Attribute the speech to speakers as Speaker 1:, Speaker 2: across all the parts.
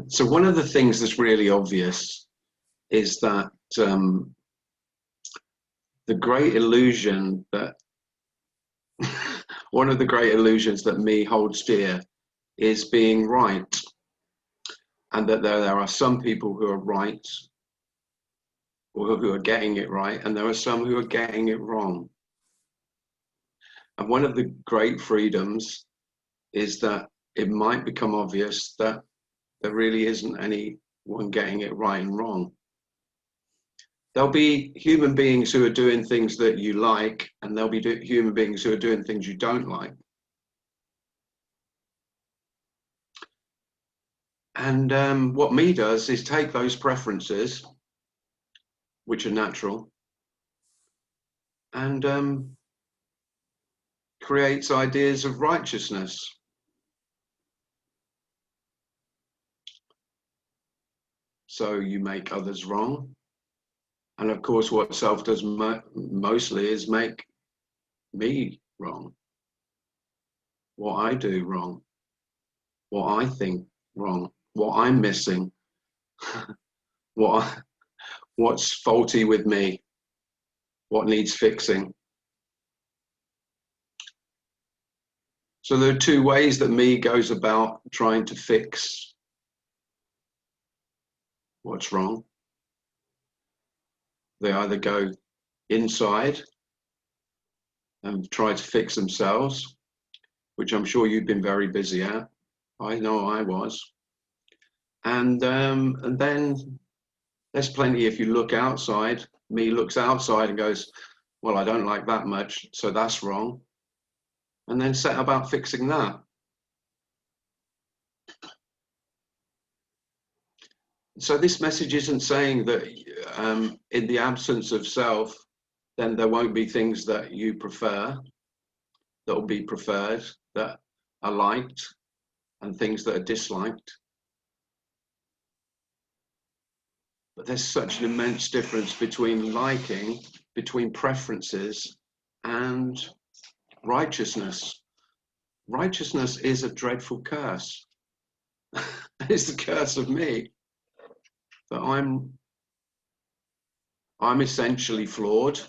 Speaker 1: So one of the things that's really obvious is that the great illusion that one of the great illusions that me holds dear is being right, and that there are some people who are right or who are getting it right, and there are some who are getting it wrong. And one of the great freedoms is that it might become obvious that there really isn't anyone getting it right and wrong. There'll be human beings who are doing things that you like, and there'll be human beings who are doing things you don't like. And what me does is take those preferences, which are natural, and creates ideas of righteousness. So you make others wrong. And of course, what self does mostly is make me wrong. What I do wrong. What I think wrong. What I'm missing. What's faulty with me. What needs fixing. So there are two ways that me goes about trying to fix what's wrong. They either go inside and try to fix themselves, which I'm sure you've been very busy at. I know I was. And then there's plenty, if you look outside, me looks outside and goes, well, I don't like that much, so that's wrong. And then set about fixing that. So this message isn't saying that in the absence of self, then there won't be things that you prefer, that will be preferred, that are liked, and things that are disliked. But there's such an immense difference between liking, between preferences, and righteousness. Righteousness is a dreadful curse. It's the curse of me. That I'm essentially flawed.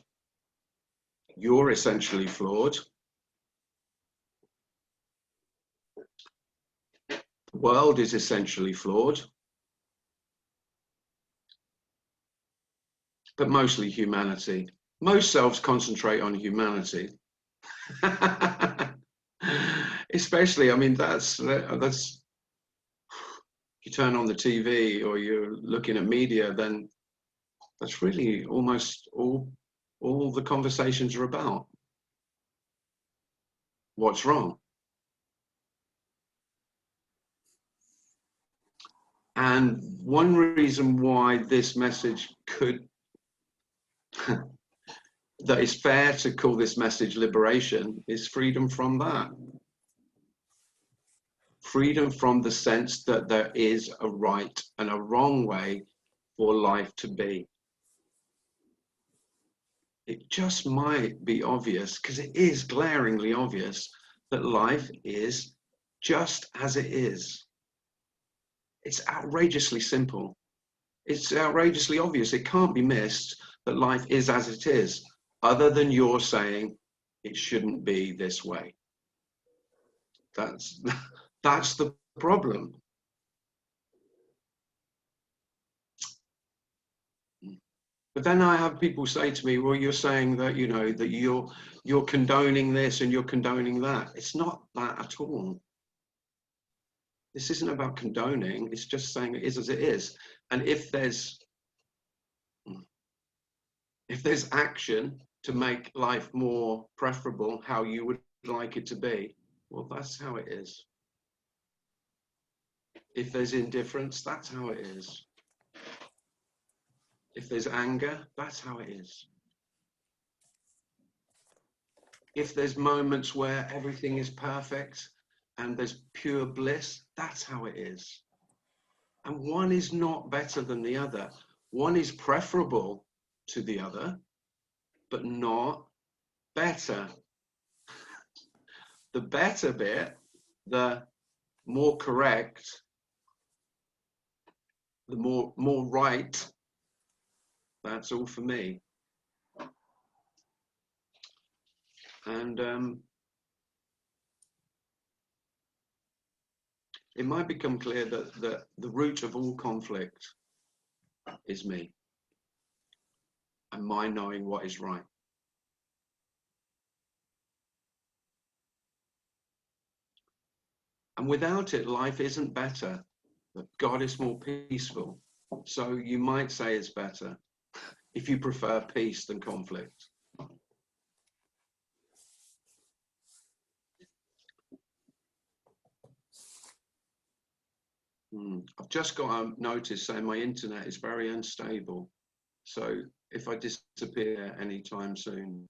Speaker 1: You're essentially flawed. The world is essentially flawed. But mostly humanity. Most selves concentrate on humanity. Especially, I mean, that's you turn on the TV or you're looking at media, then that's really almost all the conversations are about. What's wrong? And one reason why this message could that is fair to call this message liberation is freedom from that. Freedom from the sense that there is a right and a wrong way for life to be. It just might be obvious, because it is glaringly obvious, that life is just as it is. It's outrageously simple. It's outrageously obvious. It can't be missed that life is as it is, other than you're saying it shouldn't be this way. That's the problem. But then I have people say to me, well, you're saying that, you know, that you're condoning this and you're condoning that. It's not that at all. This isn't about condoning. It's just saying it is as it is. And if there's action to make life more preferable, how you would like it to be, well, that's how it is. If there's indifference, that's how it is. If there's anger, that's how it is. If there's moments where everything is perfect and there's pure bliss, that's how it is. And one is not better than the other. One is preferable to the other, but not better. The better bit, the more correct, the more right, that's all for me. And it might become clear that the root of all conflict is me and my knowing what is right. And without it, life isn't better. But God is more peaceful. So you might say it's better if you prefer peace than conflict. I've just got a notice saying my internet is very unstable. So if I disappear anytime soon,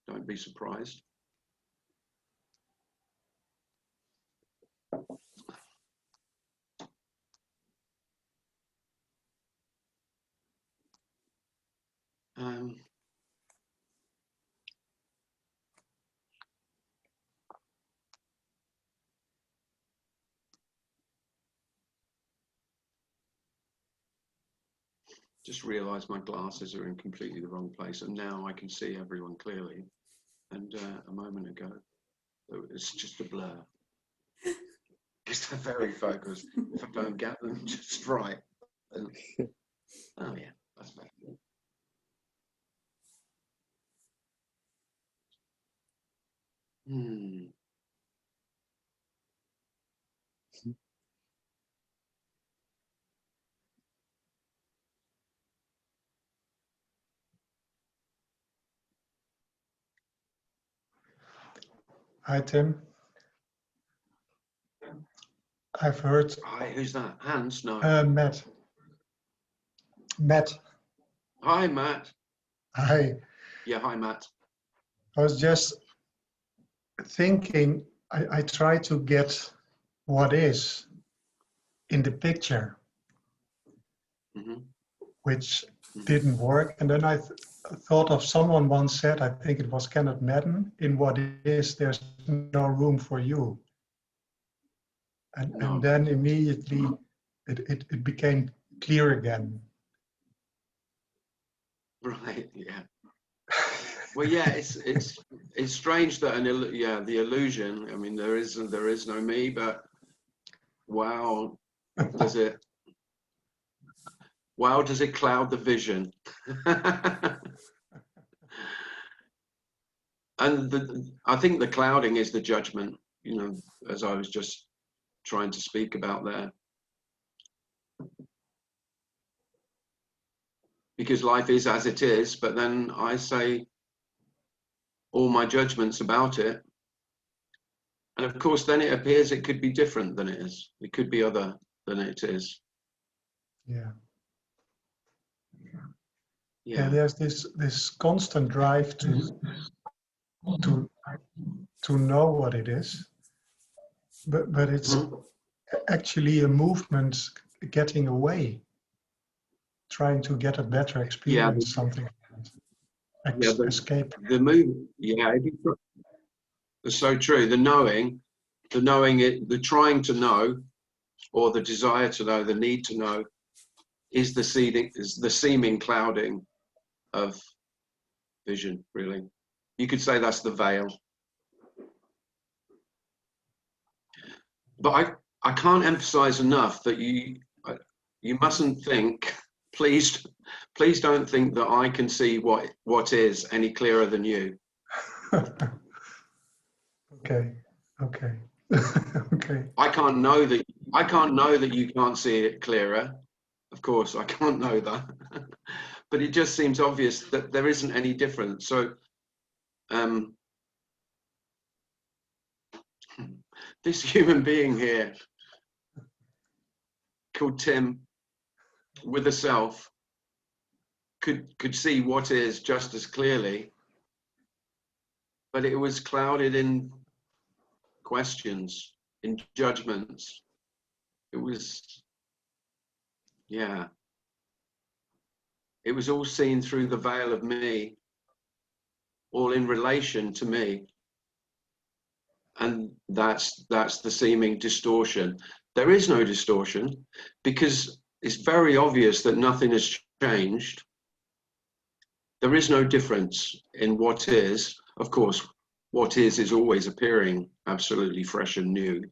Speaker 1: don't be surprised. Just realised my glasses are in completely the wrong place, and now I can see everyone clearly. And a moment ago, it's just a blur. Because they're very focused. If I don't get them just right, then, oh yeah, that's better.
Speaker 2: Hi, Tim. I've heard.
Speaker 1: Hi, who's that? Hans? No.
Speaker 2: Matt. Matt.
Speaker 1: Hi, Matt.
Speaker 2: Hi.
Speaker 1: Yeah, hi, Matt.
Speaker 2: I was just thinking, I try to get what is in the picture, which didn't work. And then I thought of someone once said, I think it was Kenneth Madden, in what is, there's no room for you. And then immediately it became clear again.
Speaker 1: Right, yeah. Well, yeah, it's strange that the illusion. I mean, there is no me, but wow, does it cloud the vision? And I think the clouding is the judgment. You know, as I was just trying to speak about there. Because life is as it is, but then I say all my judgments about it. And of course, then it appears it could be different than it is. It could be other than it is.
Speaker 2: Yeah.
Speaker 1: Yeah.
Speaker 2: There's this constant drive to know what it is, but it's actually a movement getting away, trying to get a better experience, something. Escape.
Speaker 1: The move, yeah, it's so true. The knowing, the trying to know, or the desire to know, the need to know, is the seeming clouding of vision. Really, you could say that's the veil. But I can't emphasize enough that you mustn't think. Please don't think that I can see what is any clearer than you.
Speaker 2: Okay. Okay.
Speaker 1: I can't know that you can't see it clearer. Of course, I can't know that. But it just seems obvious that there isn't any difference. So this human being here called Tim with a self could see what is just as clearly, but it was clouded in questions, in judgments. It was, yeah, it was all seen through the veil of me, all in relation to me. And that's the seeming distortion. There is no distortion, because it's very obvious that nothing has changed. There is no difference in what is. Of course, what is always appearing absolutely fresh and new.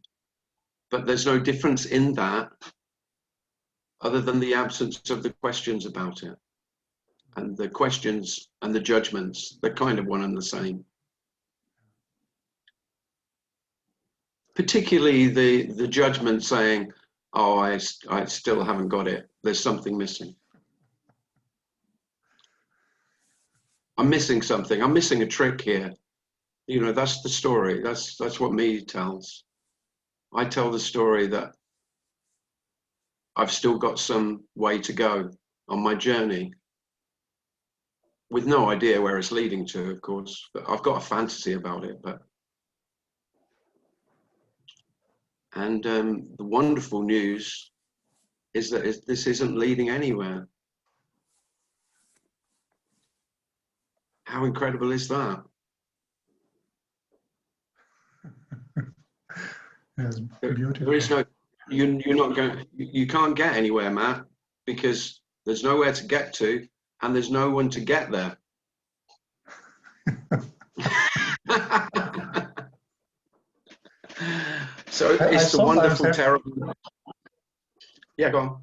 Speaker 1: But there's no difference in that other than the absence of the questions about it. And the questions and the judgments, they're kind of one and the same. Particularly the judgment saying, oh, I still haven't got it. There's something missing. I'm missing something. I'm missing a trick here. You know, that's the story. That's what me tells. I tell the story that I've still got some way to go on my journey, with no idea where it's leading to, of course. But I've got a fantasy about it. And the wonderful news is that this isn't leading anywhere. How incredible is that?
Speaker 2: Yes, beautiful.
Speaker 1: There is no, you're not going, you can't get anywhere, Matt, because there's nowhere to get to, and there's no one to get there. So it's the wonderful, terrible. Yeah, go on.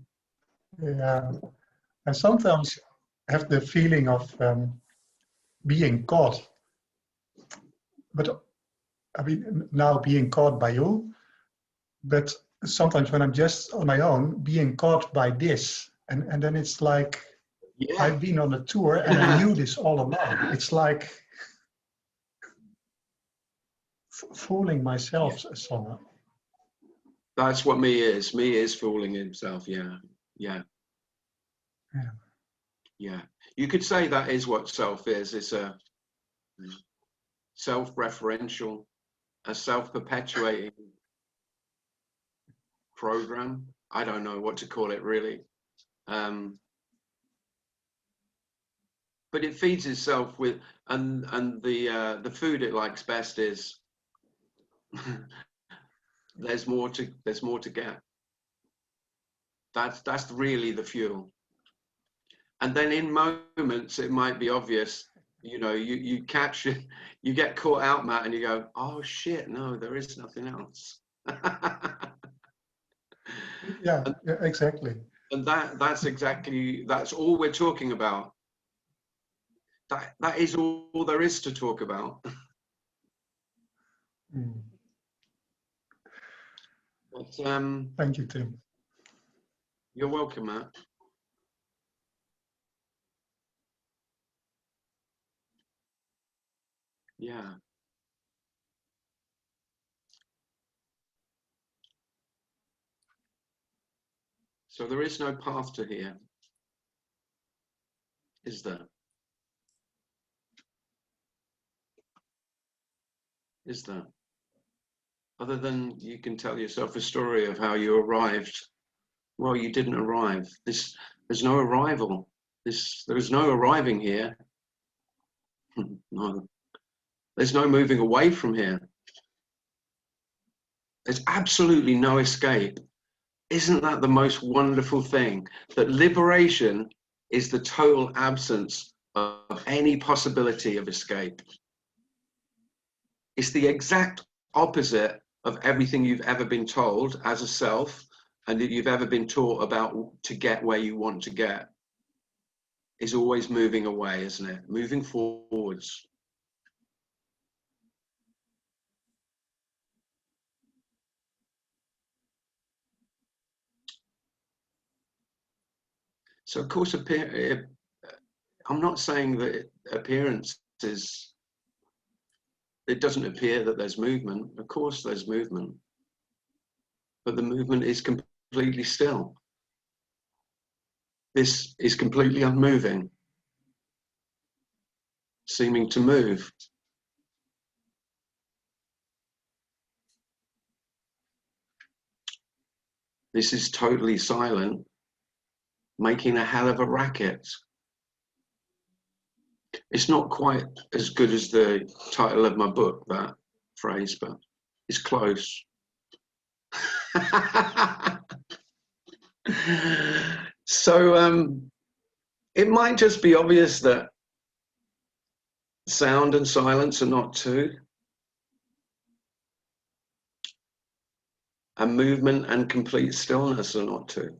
Speaker 2: Yeah, I sometimes have the feeling of being caught, but I mean now being caught by you, but sometimes when I'm just on my own, being caught by this, and then it's like, yeah, I've been on a tour and I knew this all along. It's like fooling myself somehow.
Speaker 1: That's what me is. Me is fooling himself. Yeah, yeah,
Speaker 2: yeah,
Speaker 1: yeah. You could say that is what self is. It's a self-referential, a self-perpetuating program. I don't know what to call it really. But it feeds itself with, and the food it likes best is there's more to get. That's really the fuel. And then in moments it might be obvious, you know, you catch it, you get caught out, Matt, and you go, oh shit, no, there is nothing else.
Speaker 2: Yeah, exactly.
Speaker 1: And that's all we're talking about. That is all there is to talk about.
Speaker 2: Mm.
Speaker 1: But,
Speaker 2: thank you, Tim.
Speaker 1: You're welcome, Matt. Yeah. So there is no path to here, is there? Is there? Other than you can tell yourself a story of how you arrived. Well, you didn't arrive. There's no arrival. There's no arriving here. No. There's no moving away from here. There's absolutely no escape. Isn't that the most wonderful thing? That liberation is the total absence of any possibility of escape. It's the exact opposite of everything you've ever been told as a self and that you've ever been taught about to get where you want to get. Is always moving away, isn't it? Moving forwards. So of course, I'm not saying that appearance is, it doesn't appear that there's movement. Of course there's movement, but the movement is completely still. This is completely unmoving, seeming to move. This is totally silent, making a hell of a racket. It's not quite as good as the title of my book, that phrase, but it's close. So it might just be obvious that sound and silence are not two, and movement and complete stillness are not two.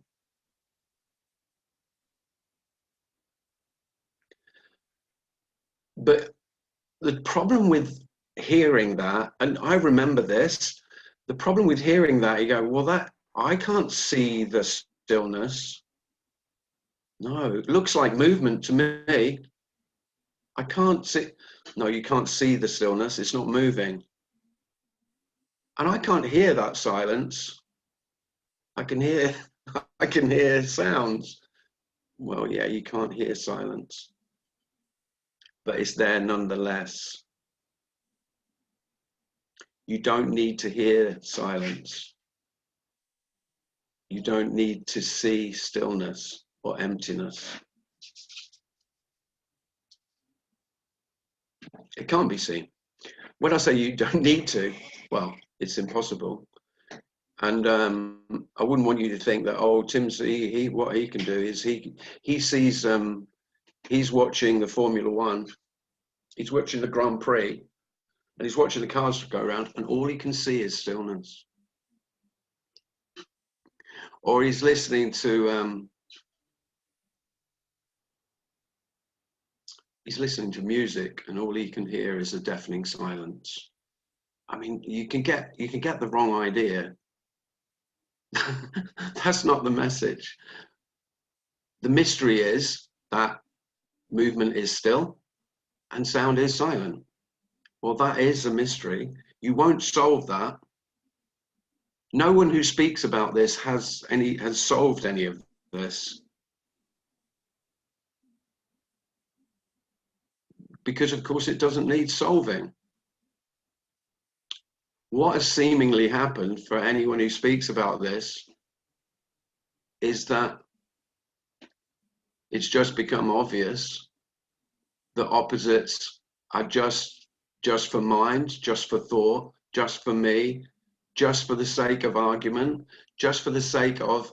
Speaker 1: But the problem with hearing that, and I remember this, the problem with hearing that, you go, well, that I can't see the stillness. No, it looks like movement to me. I can't see. No, you can't see the stillness. It's not moving. And I can't hear that silence. I can hear, I can hear sounds. Well, yeah, you can't hear silence, but it's there nonetheless. You don't need to hear silence. You don't need to see stillness or emptiness. It can't be seen. When I say you don't need to, well, it's impossible. And I wouldn't want you to think that, oh, Tim's, what he can do is he sees, he's watching the Formula One, he's watching the Grand Prix, and he's watching the cars go around, and all he can see is stillness. Or he's listening to music, and all he can hear is a deafening silence. I mean, you can get the wrong idea. That's not the message. The mystery is that movement is still and sound is silent. Well, that is a mystery. You won't solve that. No one who speaks about this has solved any of this. Because of course it doesn't need solving. What has seemingly happened for anyone who speaks about this is that it's just become obvious that opposites are just for mind, just for thought, just for me, just for the sake of argument, just for the sake of,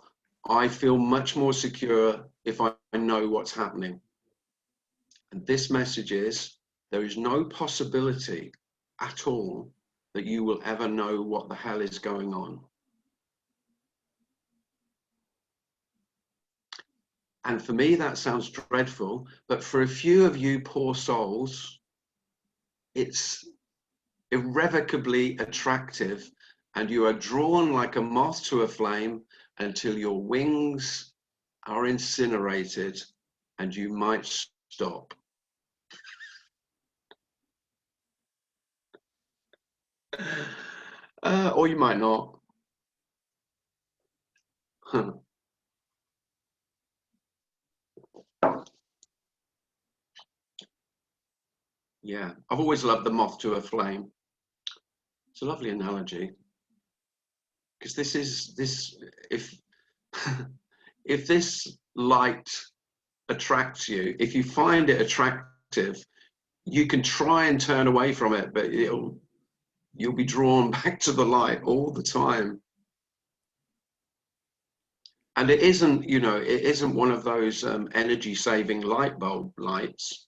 Speaker 1: I feel much more secure if I know what's happening. And this message is, there is no possibility at all that you will ever know what the hell is going on. And for me, that sounds dreadful, but for a few of you poor souls, it's irrevocably attractive, and you are drawn like a moth to a flame until your wings are incinerated and you might stop. Or you might not. Yeah, I've always loved the moth to a flame. It's a lovely analogy, because if if this light attracts you, if you find it attractive, you can try and turn away from it, but you'll be drawn back to the light all the time. And it isn't, it isn't one of those energy saving light bulb lights.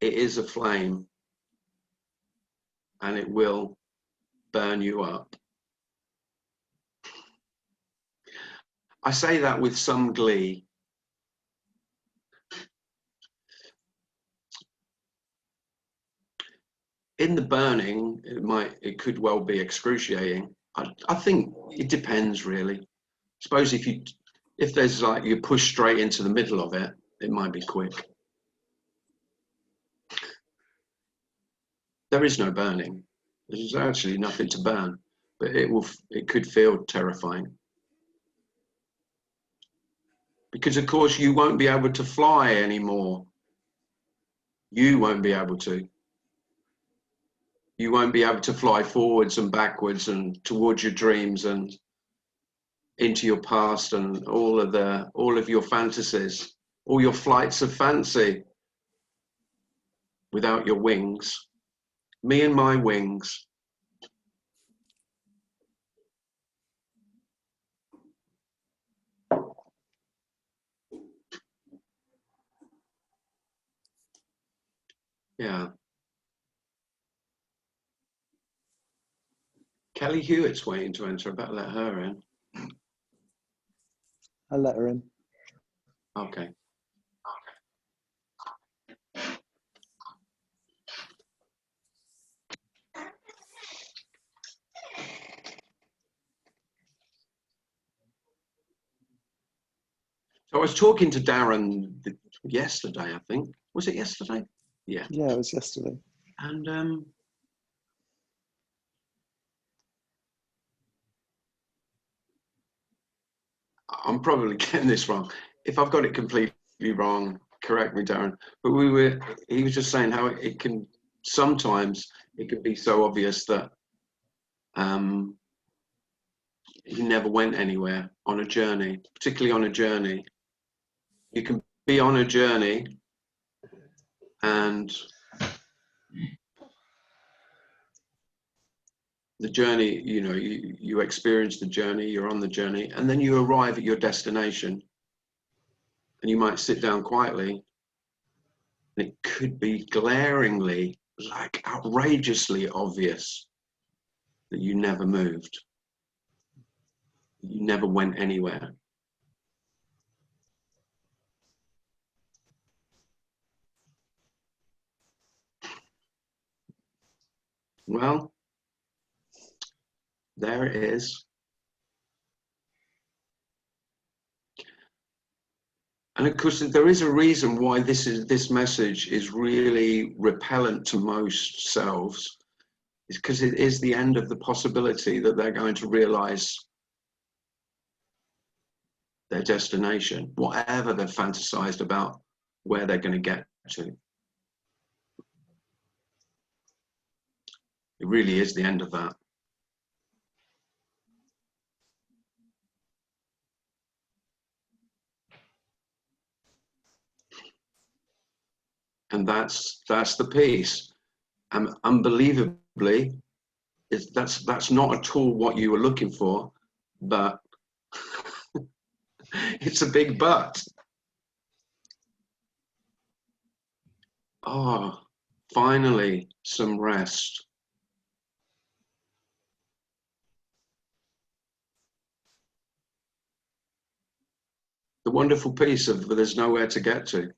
Speaker 1: It is a flame, and it will burn you up. I say that with some glee. In the burning, it could well be excruciating. I think it depends, really. Suppose if there's like you push straight into the middle of it, it might be quick. There is no burning. There's actually nothing to burn, but it could feel terrifying. Because of course you won't be able to fly anymore. You won't be able to. You won't be able to fly forwards and backwards and towards your dreams and into your past and all of your fantasies, all your flights of fancy without your wings. Me and my wings. Yeah. Kelly Hewitt's waiting to enter. I better let her in.
Speaker 3: I'll let her in.
Speaker 1: Okay. So I was talking to Darren yesterday, I think. Was it yesterday? Yeah.
Speaker 3: Yeah, it was yesterday.
Speaker 1: And I'm probably getting this wrong. If I've got it completely wrong, correct me, Darren. But he was just saying how it can, sometimes it can be so obvious that he never went anywhere on a journey, particularly on a journey. You can be on a journey and the journey, you know, you experience the journey, you're on the journey, and then you arrive at your destination and you might sit down quietly and it could be glaringly, like outrageously obvious that you never moved. You never went anywhere. Well, there it is. And of course, there is a reason why this message is really repellent to most selves. It's because it is the end of the possibility that they're going to realize their destination, whatever they've fantasized about where they're going to get to. It really is the end of that. And that's the piece. And unbelievably, that's not at all what you were looking for, but it's a big but. Oh, finally, some rest. The wonderful piece of there's nowhere to get to.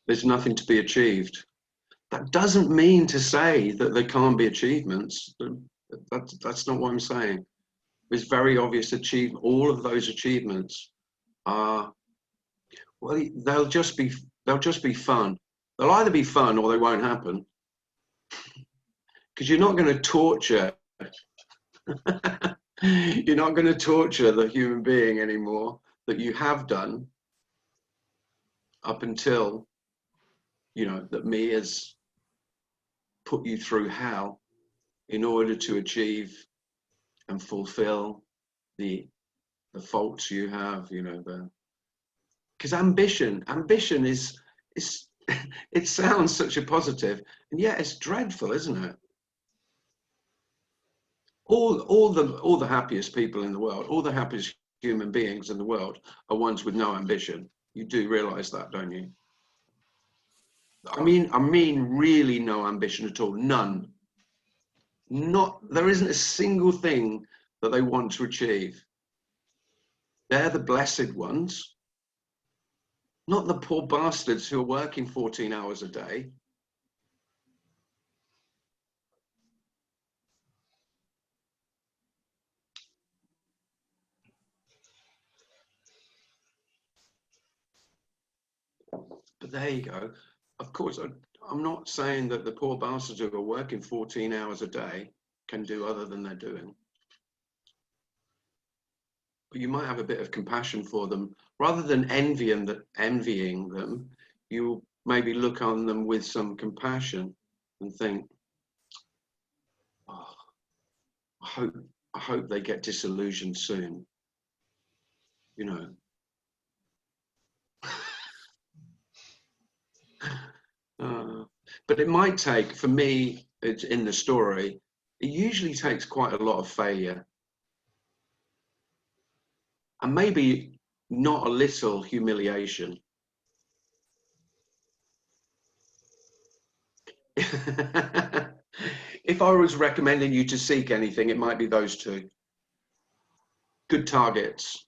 Speaker 1: There's nothing to be achieved. That doesn't mean to say that there can't be achievements. That's not what I'm saying. It's very obvious all of those achievements are, well, they'll just be fun. They'll either be fun or they won't happen. Because you're not going to torture you're not going to torture the human being anymore that you have done up until, you know, that me has put you through hell in order to achieve and fulfill the faults you have, you know, because ambition is it sounds such a positive, and yet it's dreadful, isn't it? All the happiest people in the world, all the happiest human beings in the world are ones with no ambition. You do realize that, don't you? I mean really no ambition at all. None. There isn't a single thing that they want to achieve. They're the blessed ones, not the poor bastards who are working 14 hours a day. But there you go. Of course, I'm not saying that the poor bastards who are working 14 hours a day can do other than they're doing. But you might have a bit of compassion for them. Rather than envying them, you maybe look on them with some compassion and think, oh, I hope they get disillusioned soon. You know. But it might take, for me, it's in the story, it usually takes quite a lot of failure. And maybe not a little humiliation. If I was recommending you to seek anything, it might be those two. Good targets.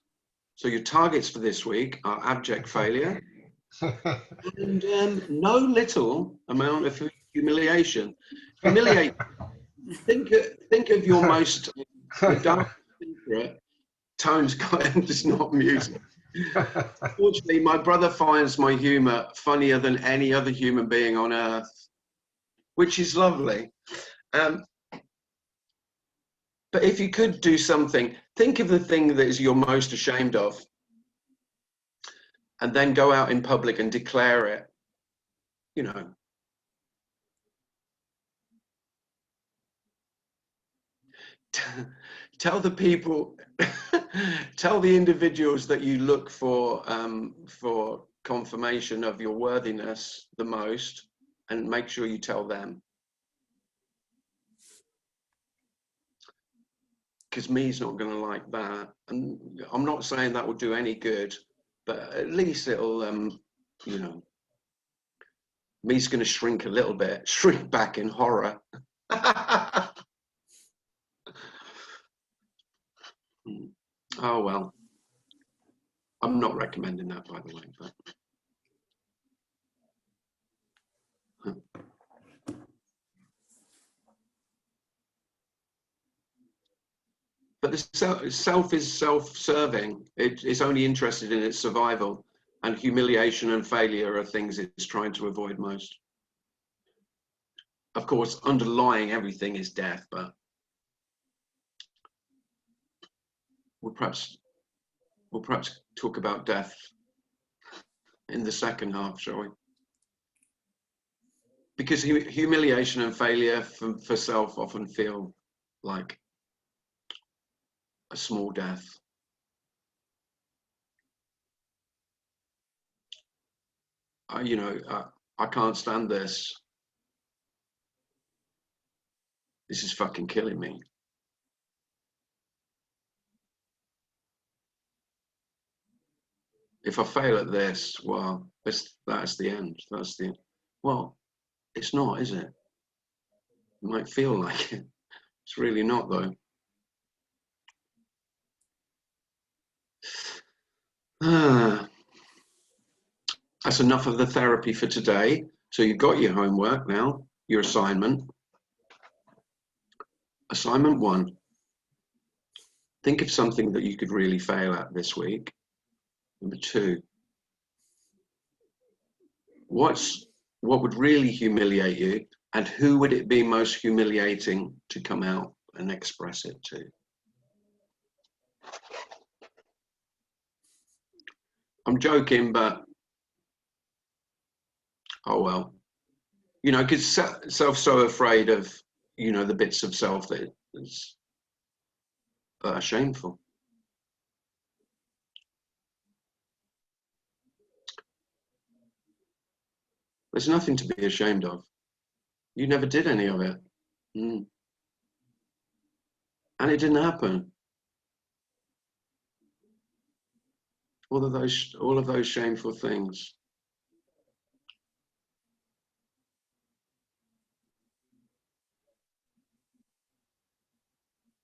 Speaker 1: So your targets for this week are abject failure and no little amount of humiliation. Humiliate. Think of your most your dark secret. Tone's got it's not music. Fortunately, my brother finds my humour funnier than any other human being on earth, which is lovely. But if you could do something, think of the thing that is you're most ashamed of, and then go out in public and declare it. You know, tell the people, tell the individuals that you look for confirmation of your worthiness the most, and make sure you tell them. Because me's not going to like that, and I'm not saying that will do any good, but at least it'll, you know, me's going to shrink a little bit, shrink back in horror. Oh well, I'm not recommending that, by the way. But the self is self-serving. It's only interested in its survival, and humiliation and failure are things it's trying to avoid most. Of course, underlying everything is death, but we'll perhaps talk about death in the second half, shall we? Because humiliation and failure for self often feel like a small death. You know, I can't stand this. This is fucking killing me. If I fail at this, well, that's the end. That's the, well, it's not, is it? It might feel like it. It's really not, though. That's enough of the therapy for today. So you've got your homework now, your assignment. Assignment 1. Think of something that you could really fail at this week. Number 2. What would really humiliate you, and who would it be most humiliating to come out and express it to? I'm joking, but oh well. You know, because self's so afraid of, you know, the bits of self that are shameful. There's nothing to be ashamed of. You never did any of it. And it didn't happen. All of those shameful things.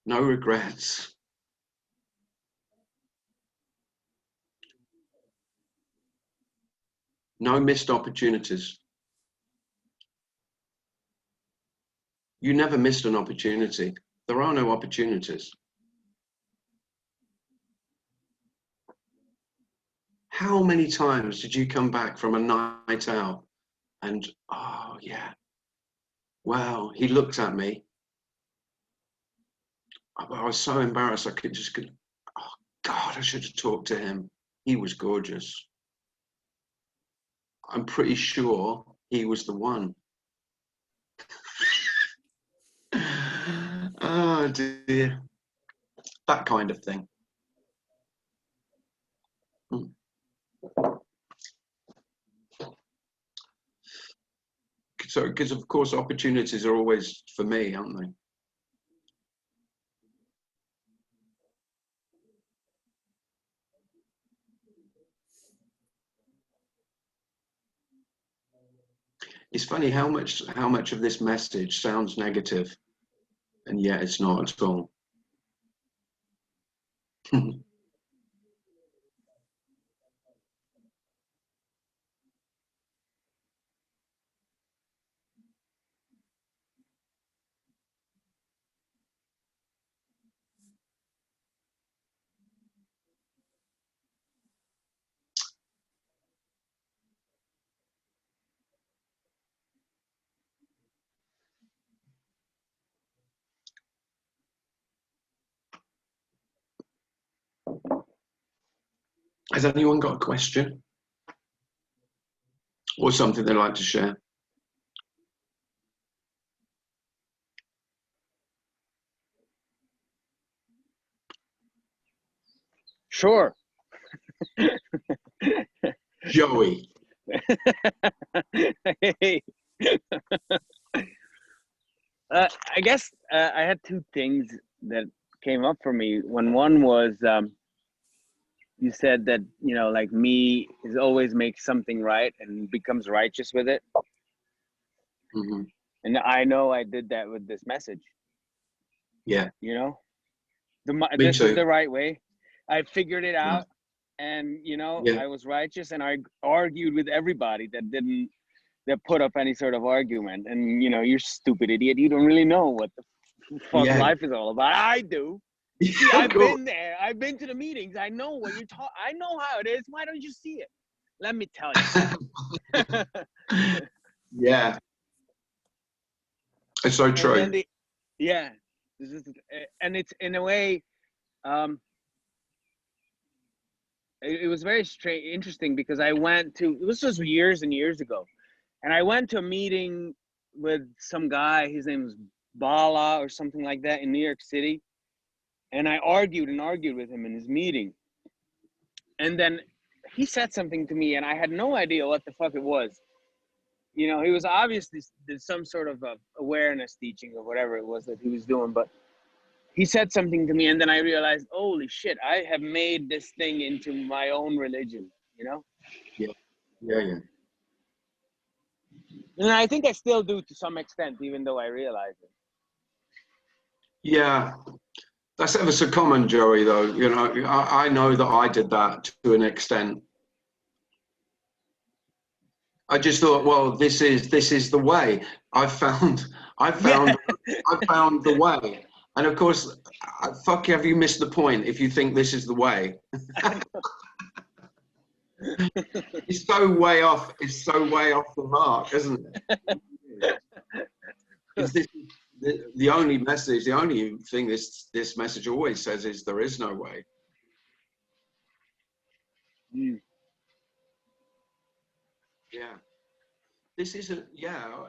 Speaker 1: No regrets. No missed opportunities. You never missed an opportunity. There are no opportunities. How many times did you come back from a night out and, oh yeah, wow, he looked at me. I was so embarrassed. I could, oh God, I should have talked to him. He was gorgeous. I'm pretty sure he was the one. Oh dear. That kind of thing. So, because of course opportunities are always for me, aren't they? It's funny how much of this message sounds negative, and yet it's not at all. Has anyone got a question or something they'd like to share?
Speaker 3: Sure.
Speaker 1: Joey.
Speaker 3: Hey. I guess I had two things that came up for me. One was you said that, you know, like me is always makes something right and becomes righteous with it.
Speaker 1: Mm-hmm.
Speaker 3: And I know I did that with this message.
Speaker 1: Yeah.
Speaker 3: You know,
Speaker 1: Me
Speaker 3: this
Speaker 1: too.
Speaker 3: is the right way. I figured it out, and you know,
Speaker 1: Yeah.
Speaker 3: I was righteous, and I argued with everybody that put up any sort of argument. And you know, you're stupid idiot. You don't really know what the fuck life is all about. I do.
Speaker 1: Yeah,
Speaker 3: See, I've been there. I've been to the meetings. I know what you're talking. I know how it is. Why don't you see it? Let me tell you.
Speaker 1: Yeah. It's so true.
Speaker 3: And then yeah, and it's in a way, it was very strange, interesting, because I went to, this was years and years ago, and I went to a meeting with some guy. His name was Bala or something like that in New York City. And I argued with him in his meeting. And then he said something to me, and I had no idea what the fuck it was. You know, he was obviously did some sort of awareness teaching or whatever it was that he was doing. But he said something to me, and then I realized, holy shit, I have made this thing into my own religion, you know?
Speaker 1: Yeah. Yeah, yeah.
Speaker 3: And I think I still do to some extent, even though I realize it.
Speaker 1: Yeah. That's ever so common, Joey, though. You know, I know that I did that to an extent. I just thought, well, this is the way. I found the way. And of course, fuck, have you missed the point if you think this is the way? It's so way off the mark, isn't it? Because this is the only message, the only thing this message always says is there is no way.
Speaker 3: Mm.
Speaker 1: Yeah. This isn't, yeah,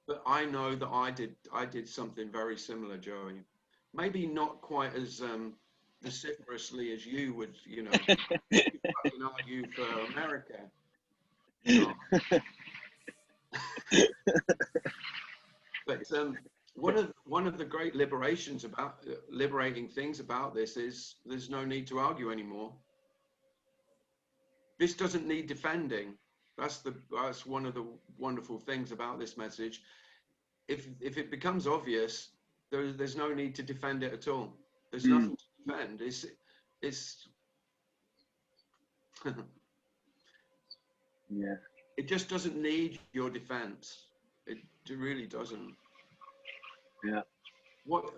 Speaker 1: but I know that I did something very similar, Joey. Maybe not quite as vociferously as you would, you know, you fucking argue for America. You know. But one of the great liberating things about this is there's no need to argue anymore. This doesn't need defending. That's one of the wonderful things about this message. If it becomes obvious, there's no need to defend it at all. There's nothing to defend. It's
Speaker 3: Yeah.
Speaker 1: It just doesn't need your defense. It really doesn't.
Speaker 3: Yeah.
Speaker 1: What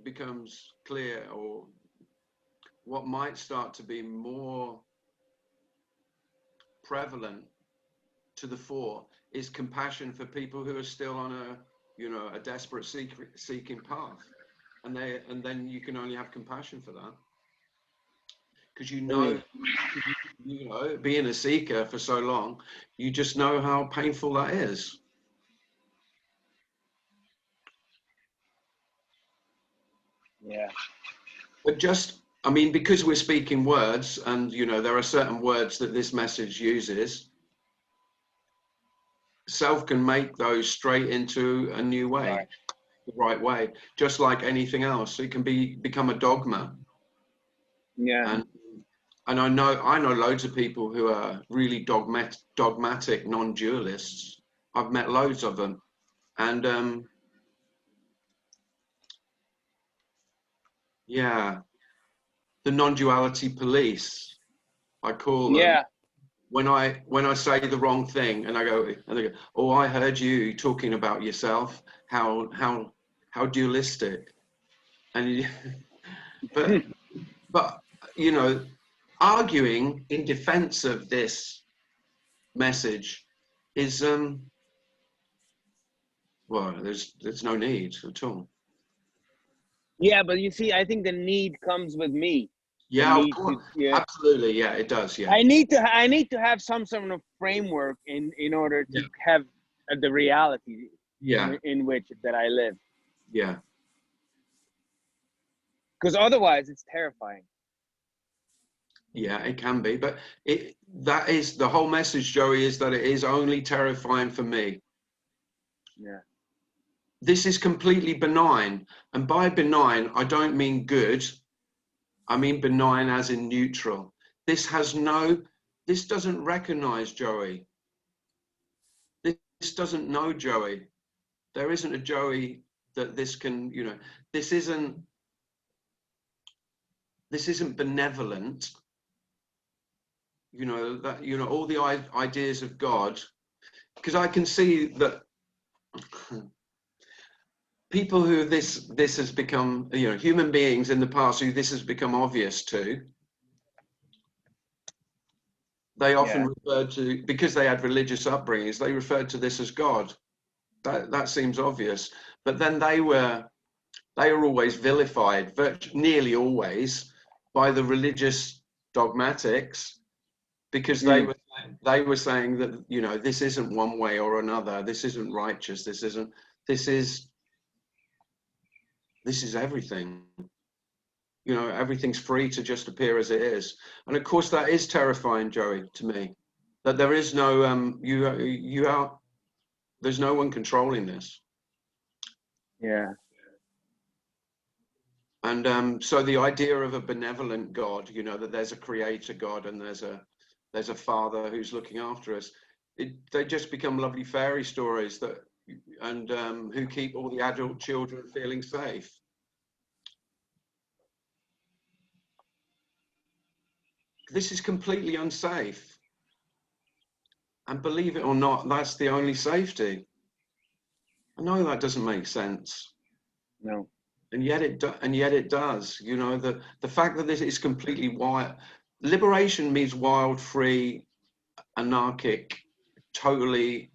Speaker 1: becomes clear, or what might start to be more prevalent to the fore, is compassion for people who are still on a desperate seeking path, and then you can only have compassion for that, because you know, being a seeker for so long, you just know how painful that is.
Speaker 3: Yeah.
Speaker 1: But just, I mean, because we're speaking words, and there are certain words that this message uses, self can make those straight into a new way,
Speaker 3: Right.
Speaker 1: the right way, just like anything else. It can become a dogma.
Speaker 3: Yeah.
Speaker 1: And I know loads of people who are really dogmatic non-dualists. I've met loads of them, and yeah, the non-duality police, I call them.
Speaker 3: Yeah.
Speaker 1: When I say the wrong thing, and they go, oh, I heard you talking about yourself, how dualistic, and but you know, arguing in defense of this message is well, there's no need at all.
Speaker 3: Yeah, but you see, I think the need comes with me. The
Speaker 1: Yeah, of
Speaker 3: need
Speaker 1: course.
Speaker 3: to, yeah.
Speaker 1: Absolutely, yeah, it does, yeah.
Speaker 3: I need to have some sort of framework in order to have the reality in which that I live.
Speaker 1: Yeah.
Speaker 3: Because otherwise, it's terrifying.
Speaker 1: Yeah, it can be, but that is the whole message, Joey, is that it is only terrifying for me.
Speaker 3: Yeah.
Speaker 1: This is completely benign, and by benign, I don't mean good. I mean benign as in neutral. This doesn't recognize Joey. This doesn't know Joey. There isn't a Joey that this can, you know, this isn't benevolent. You know, that, you know, all the ideas of God, because I can see that people who this has become, you know, human beings in the past who this has become obvious to, they often referred to, because they had religious upbringings, they referred to this as God. That seems obvious, but then they were always vilified, nearly always, by the religious dogmatics, because they were saying that, you know, this isn't one way or another, this isn't righteous, this is everything. You know, everything's free to just appear as it is. And of course that is terrifying, Joey, to me, that there is no there's no one controlling this.
Speaker 3: Yeah.
Speaker 1: And so the idea of a benevolent God, you know, that there's a creator God and there's a father who's looking after us, they just become lovely fairy stories that, and who keep all the adult children feeling safe. This is completely unsafe. And believe it or not, that's the only safety. I know that doesn't make sense.
Speaker 3: No.
Speaker 1: And yet it does. You know, the fact that this is completely wild. Liberation means wild, free, anarchic, totally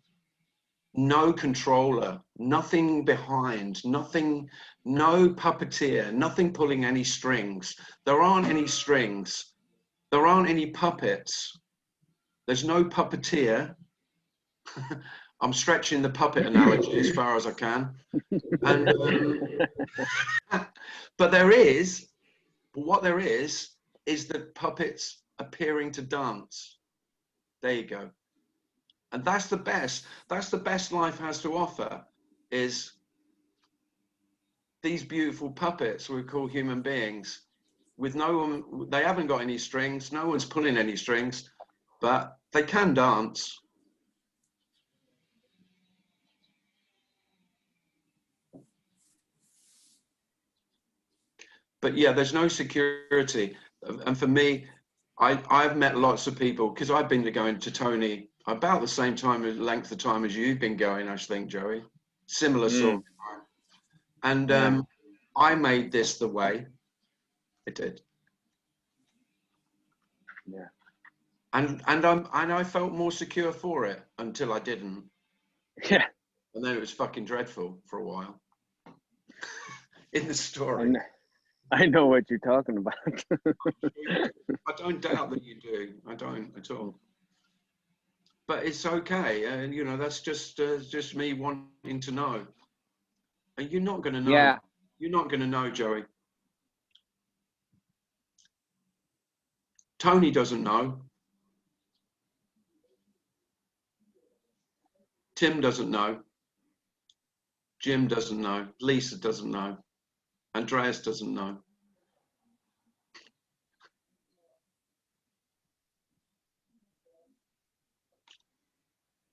Speaker 1: no controller, nothing behind, nothing, no puppeteer, nothing pulling any strings. There aren't any strings. There aren't any puppets. There's no puppeteer. I'm stretching the puppet analogy as far as I can. And, but what there is the puppets appearing to dance. There you go. And that's the best life has to offer, is these beautiful puppets we call human beings, with no one, they haven't got any strings, no one's pulling any strings, but they can dance. But yeah, there's no security. And for me, I've met lots of people, because I've been going to Tony about the same length of time as you've been going, I think, Joey. Similar sort of time. And I made this the way. It did.
Speaker 3: Yeah.
Speaker 1: And I felt more secure for it until I didn't.
Speaker 3: Yeah.
Speaker 1: And then it was fucking dreadful for a while. In the story.
Speaker 3: I know what you're talking about.
Speaker 1: I don't doubt that you do. I don't at all. But it's okay, and you know, that's just me wanting to know. And you're not going to know.
Speaker 3: Yeah.
Speaker 1: You're not going to know, Joey. Tony doesn't know. Tim doesn't know. Jim doesn't know. Lisa doesn't know. Andreas doesn't know.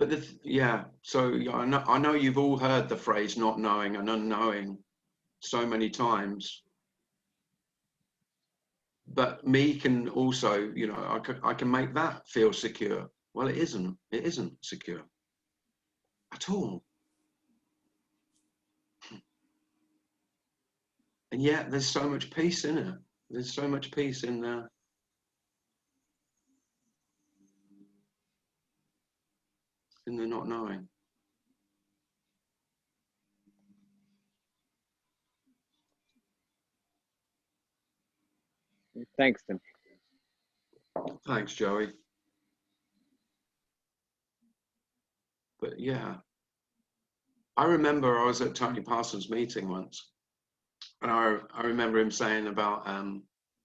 Speaker 1: But yeah, so I know you've all heard the phrase not knowing and unknowing so many times. But me can also, you know, I can make that feel secure. Well, it isn't. It isn't secure at all. And yet there's so much peace in it. There's so much peace in the not knowing.
Speaker 3: Thanks, Tim.
Speaker 1: Thanks, Joey. But yeah, I remember I was at Tony Parsons' meeting once, and I remember him saying about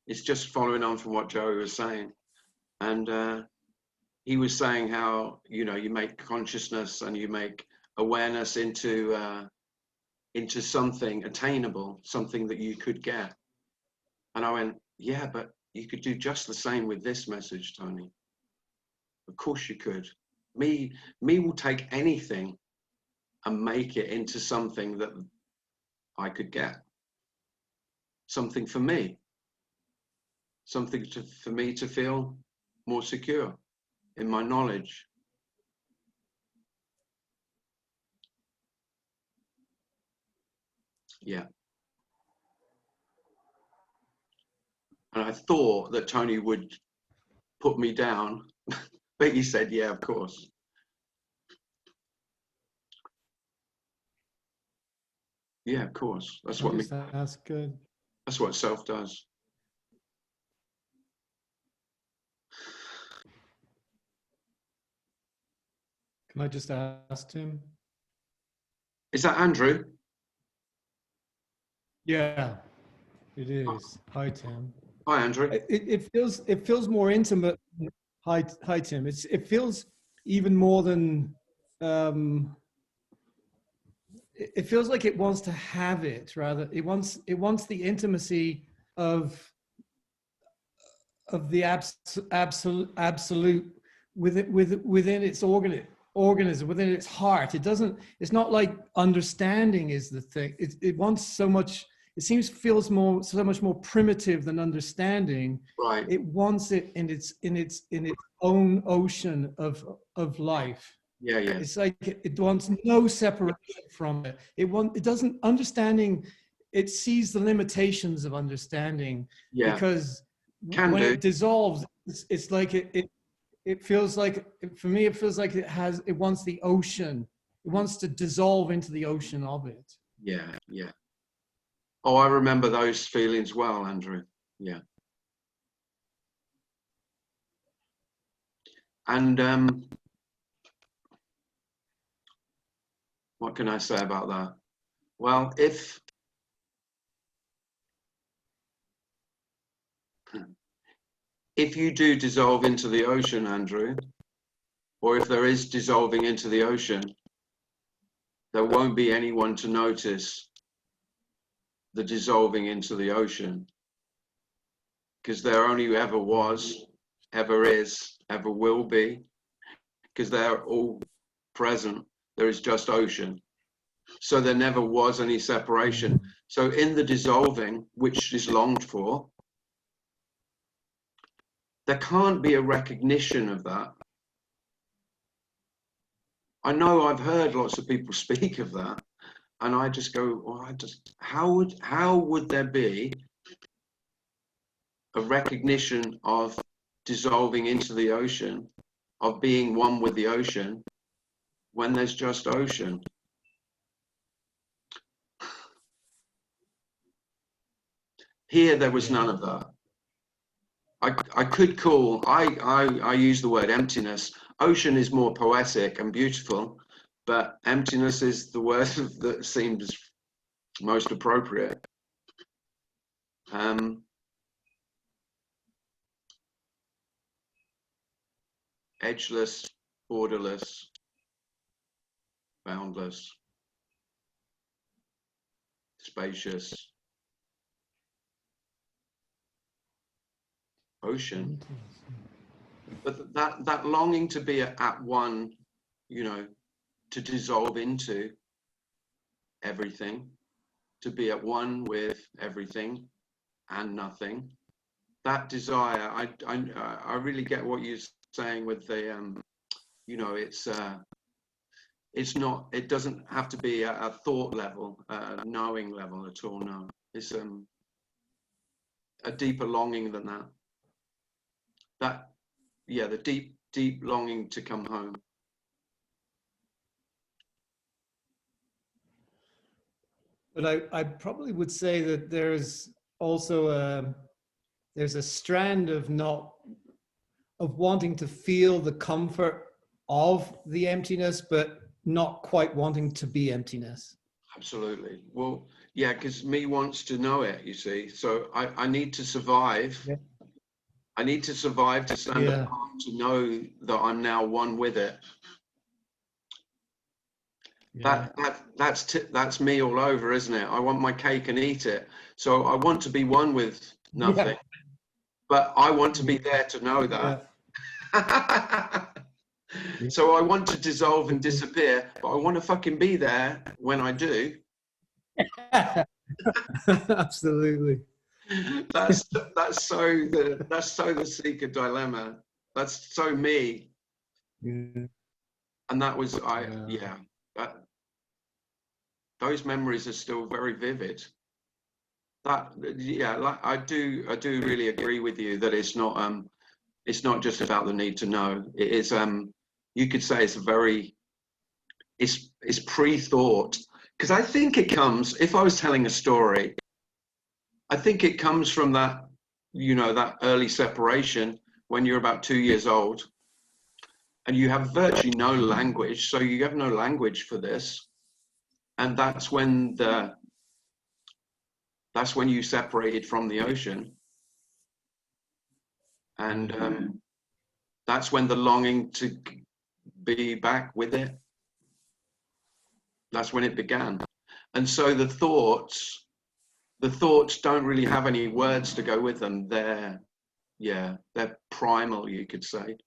Speaker 1: it's just following on from what Joey was saying, and he was saying how, you know, you make consciousness and you make awareness into something attainable, something that you could get. And I went, yeah, but you could do just the same with this message, Tony. Of course you could. Me will take anything and make it into something that I could get. Something for me. Something for me to feel more secure in my knowledge. Yeah. And I thought that Tony would put me down, but he said, yeah, of course. Yeah, of course. That's what
Speaker 4: That's good.
Speaker 1: That's what self does.
Speaker 4: Can I just ask Tim?
Speaker 1: Is that Andrew?
Speaker 4: Yeah, it is. Hi, Tim.
Speaker 1: Hi, Andrew.
Speaker 4: It feels more intimate. Hi, Tim. It feels even more than. It feels like it wants to have it. Rather, it wants the intimacy of the absolute within its organism, within its heart. It doesn't. It's not like understanding is the thing. It wants so much. It feels so much more primitive than understanding.
Speaker 1: Right.
Speaker 4: It wants it in its own ocean of life.
Speaker 1: Yeah, yeah.
Speaker 4: It's like it wants no separation from it. It doesn't understanding. It sees the limitations of understanding.
Speaker 1: Yeah.
Speaker 4: Because when it dissolves, it's like it feels like, for me, it feels like it wants the ocean. It wants to dissolve into the ocean of it.
Speaker 1: Yeah, yeah. Oh, I remember those feelings well, Andrew. Yeah. And what can I say about that? Well, if you do dissolve into the ocean, Andrew, or if there is dissolving into the ocean, there won't be anyone to notice the dissolving into the ocean, because there only ever was, ever is, ever will be, because they're all present. There is just ocean. So there never was any separation. So in the dissolving, which is longed for, there can't be a recognition of that. I know I've heard lots of people speak of that, and I just go, well, how would there be a recognition of dissolving into the ocean, of being one with the ocean, when there's just ocean? Here, there was none of that. I could call, I use the word emptiness. Ocean is more poetic and beautiful, but emptiness is the word that seems most appropriate. Edgeless, borderless, boundless, spacious. Ocean. But that longing to be at one you know, to dissolve into everything, to be at one with everything and nothing. That desire, I really get what you're saying with the, you know, it's not, it doesn't have to be a thought level, a knowing level at all. No, it's a deeper longing than that. That, yeah, the deep longing to come home.
Speaker 4: But I probably would say that there's also there's a strand of wanting to feel the comfort of the emptiness, but not quite wanting to be emptiness.
Speaker 1: Absolutely. Well, yeah, because me wants to know it, you see. So I need to survive.
Speaker 4: Yeah.
Speaker 1: I need to survive to stand
Speaker 4: Yeah.
Speaker 1: apart, to know that I'm now one with it.
Speaker 4: Yeah.
Speaker 1: That's me all over, isn't it? I want my cake and eat it. So I want to be one with nothing,
Speaker 4: Yeah.
Speaker 1: but I want to be there to know that.
Speaker 4: Yeah.
Speaker 1: So I want to dissolve and disappear, but I want to fucking be there when I do.
Speaker 4: Absolutely.
Speaker 1: That's so the seeker dilemma. That's so me.
Speaker 4: Yeah.
Speaker 1: And that was
Speaker 4: Yeah.
Speaker 1: those memories are still very vivid. That, yeah, like I do really agree with you that it's not just about the need to know. It is you could say it's pre-thought, because I think it comes, if I was telling a story, I think it comes from that, you know, that early separation when you're about 2 years old and you have virtually no language. So you have no language for this. And that's when you separated from the ocean. And that's when the longing to be back with it, that's when it began. And so the thoughts don't really have any words to go with them. They're primal, you could say.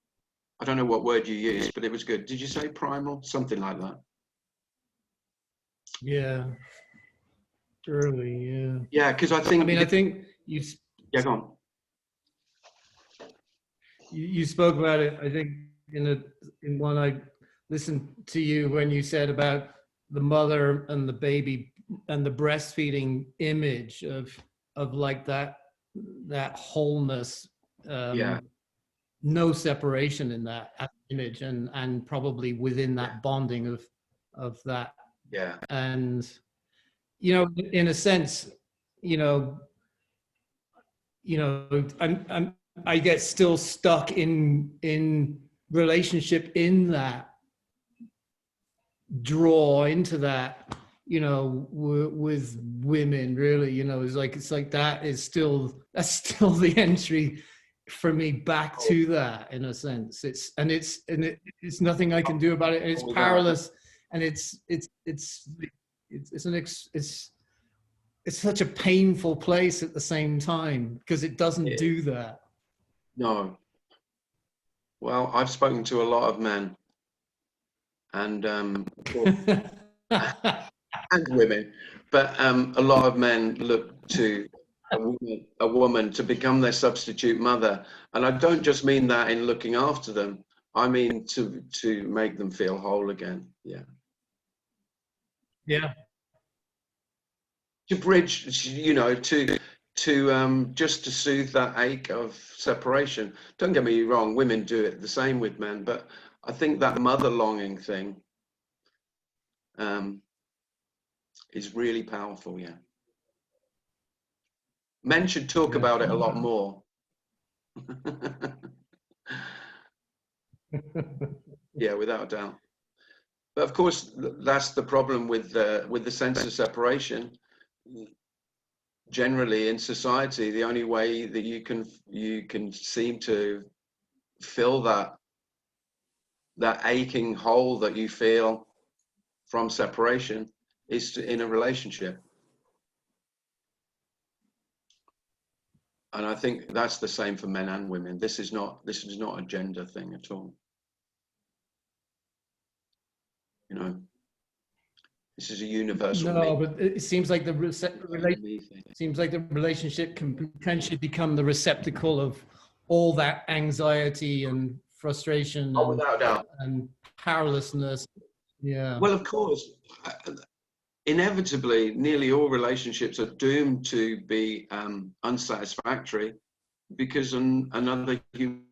Speaker 1: I don't know what word you used, but it was good. Did you say primal? Something like that.
Speaker 4: Yeah. Early. Yeah.
Speaker 1: Yeah, because I think.
Speaker 4: I mean, I think you.
Speaker 1: Yeah, go on.
Speaker 4: You spoke about it. I think in one I listened to you when you said about the mother and the baby and the breastfeeding image of like that wholeness.
Speaker 1: Yeah.
Speaker 4: No separation in that image, and probably within that bonding of that.
Speaker 1: Yeah.
Speaker 4: And you know, in a sense, you know, I get still stuck in relationship, in that draw into that, you know, with women, really, you know, it's like that's still the entry for me back to that, in a sense. It's nothing I can do about it, and it's powerless, and it's such a painful place at the same time, because it doesn't do that.
Speaker 1: No. Well, I've spoken to a lot of men and and women, but a lot of men look to a woman to become their substitute mother. And I don't just mean that in looking after them. I mean to make them feel whole again. Yeah.
Speaker 4: Yeah.
Speaker 1: To bridge, you know, to just to soothe that ache of separation. Don't get me wrong, women do it the same with men, but I think that mother longing thing is really powerful. Yeah. Men should talk about it a lot more. Yeah, without a doubt. But of course, that's the problem with the sense of separation. Generally, in society, the only way that you can seem to fill that aching hole that you feel from separation is in a relationship. And I think that's the same for men and women. This is not a gender thing at all. You know, this is a universal
Speaker 4: No,
Speaker 1: me.
Speaker 4: but it seems like the relationship can potentially become the receptacle of all that anxiety and frustration
Speaker 1: Oh, without a doubt.
Speaker 4: and powerlessness. Yeah.
Speaker 1: Well, of course, inevitably, nearly all relationships are doomed to be unsatisfactory because another human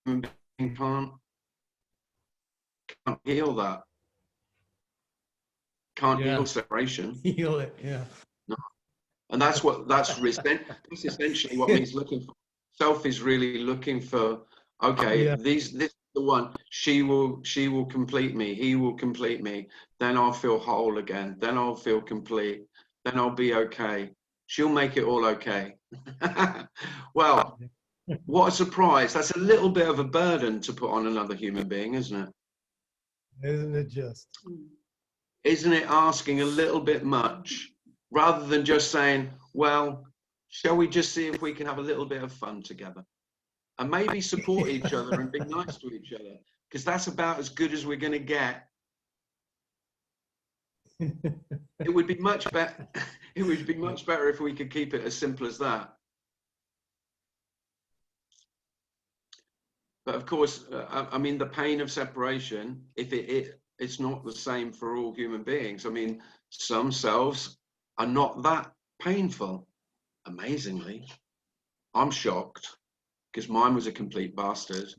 Speaker 1: being can't heal that, can't heal separation.
Speaker 4: Heal it, yeah.
Speaker 1: No. And that's essentially what he's looking for. Self is really looking for, okay, this is the one. She will complete me. He will complete me. Then I'll feel whole again. Then I'll feel complete. Then I'll be okay. She'll make it all okay. Well, what a surprise. That's a little bit of a burden to put on another human being, isn't it?
Speaker 4: Isn't it just?
Speaker 1: Isn't it asking a little bit much rather than just saying, well, shall we just see if we can have a little bit of fun together and maybe support each other and be nice to each other, because that's about as good as we're going to get. It would be much better. It would be much better if we could keep it as simple as that. But of course, I mean, the pain of separation, if it's not the same for all human beings. I mean, some selves are not that painful, amazingly. I'm shocked because mine was a complete bastard.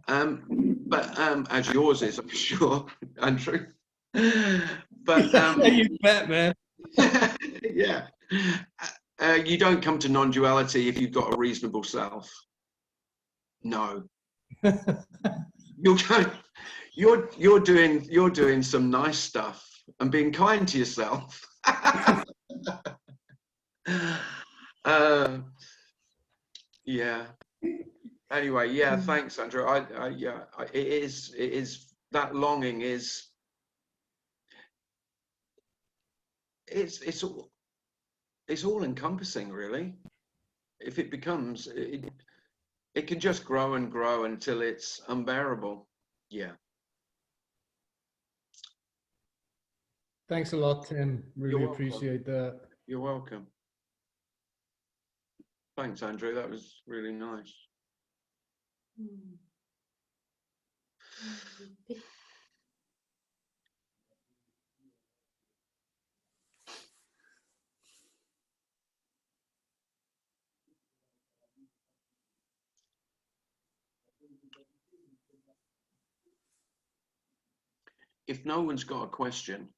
Speaker 1: But as yours is, I'm sure, Andrew. But
Speaker 4: you bet, man.
Speaker 1: yeah. You don't come to non-duality if you've got a reasonable self. No. You're doing some nice stuff and being kind to yourself. Yeah. Anyway, yeah. Thanks, Andrew. It is that longing is. It's all encompassing, really. If it becomes, it can just grow and grow until it's unbearable. Yeah.
Speaker 4: Thanks a lot, Tim. Really
Speaker 1: You're
Speaker 4: appreciate that.
Speaker 1: You're welcome. Thanks, Andrew. That was really nice. If no one's got a question,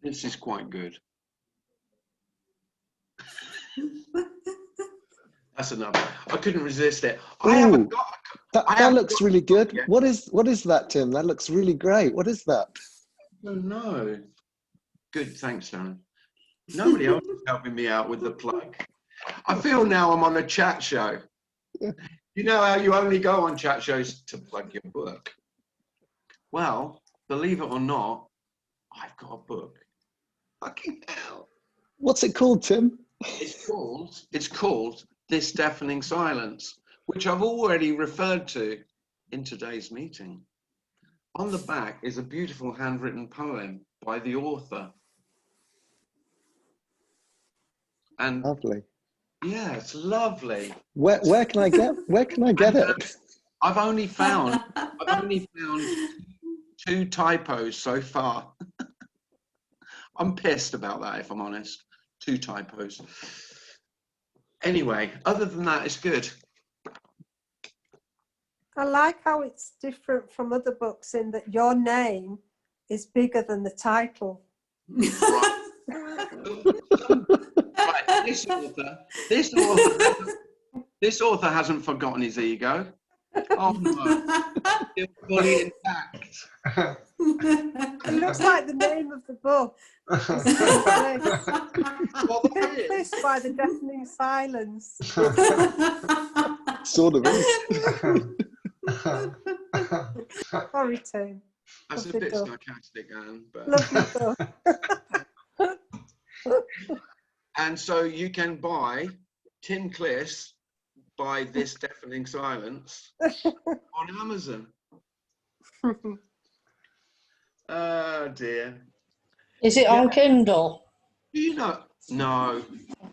Speaker 1: this is quite good. That's enough. I couldn't resist it.
Speaker 5: Ooh, that looks really good. Yet. What is that, Tim? That looks really great. What is that?
Speaker 1: Oh no. Good, thanks, Darren. Nobody else is helping me out with the plug. I feel now I'm on a chat show. You know how you only go on chat shows to plug your book? Well, believe it or not, I've got a book. Fucking hell.
Speaker 5: What's it called, Tim?
Speaker 1: It's called This Deafening Silence, which I've already referred to in today's meeting. On the back is a beautiful handwritten poem by the author. And
Speaker 5: lovely.
Speaker 1: Yeah, it's lovely.
Speaker 5: Where can I get it?
Speaker 1: I've only found 2 typos so far. I'm pissed about that, if I'm honest. 2 typos. Anyway, other than that, it's good.
Speaker 6: I like how it's different from other books in that your name is bigger than the title.
Speaker 1: Right. Right, this author hasn't forgotten his ego. Oh no, still fully intact.
Speaker 6: It looks like the name of the book. Cliss by the Deafening Silence.
Speaker 5: Sort of is.
Speaker 6: Sorry, Tim.
Speaker 1: That's a bit sarcastic, Anne. But...
Speaker 6: Lovely.
Speaker 1: And so you can buy Tim Cliss, buy This Deafening Silence on Amazon. Oh dear.
Speaker 7: Is it on Kindle?
Speaker 1: Do you know? No,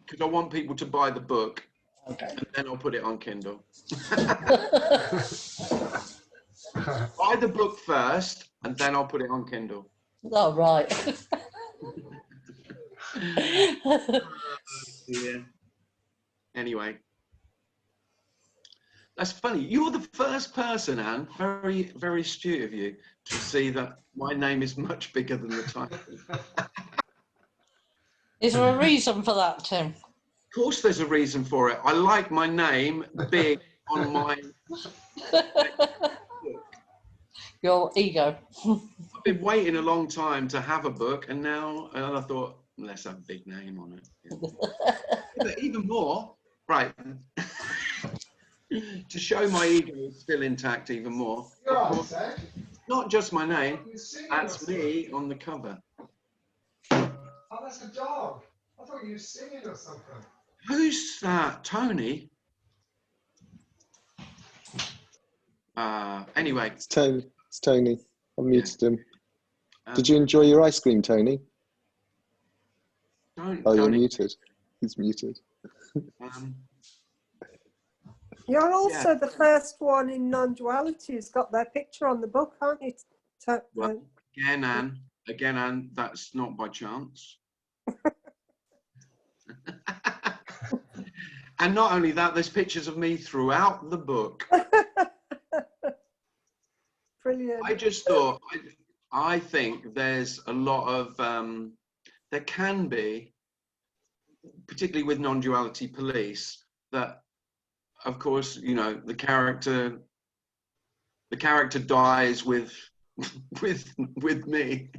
Speaker 1: because I want people to buy the book,
Speaker 7: Okay.
Speaker 1: and then I'll put it on Kindle. Buy the book first, and then I'll put it on Kindle.
Speaker 7: Oh, right.
Speaker 1: Yeah. Anyway, that's funny. You're the first person, Anne, very, very astute of you, to see that my name is much bigger than the title.
Speaker 7: Is there a reason for that, Tim?
Speaker 1: Of course there's a reason for it. I like my name big on my
Speaker 7: Your ego.
Speaker 1: I've been waiting a long time to have a book, and now I thought, let's have a big name on it. Yeah. But even more, right, to show my ego is still intact even more. Of course, not just my name, that's me on the cover.
Speaker 2: Oh, that's a dog. I thought you were singing or something.
Speaker 1: Who's that? Tony? Anyway.
Speaker 5: It's Tony. It's Tony. I muted him.
Speaker 1: Um,
Speaker 5: Did you enjoy your ice cream, Tony?
Speaker 1: Tony,
Speaker 5: You're muted. He's muted.
Speaker 6: You're also the first one in Non-Duality who's got their picture on the book, aren't you?
Speaker 1: Well, again, Anne, that's not by chance. And not only that, there's pictures of me throughout the book.
Speaker 6: Brilliant.
Speaker 1: I just thought, I think there's a lot of, there can be, particularly with non-duality police, that, of course, you know, the character dies with me.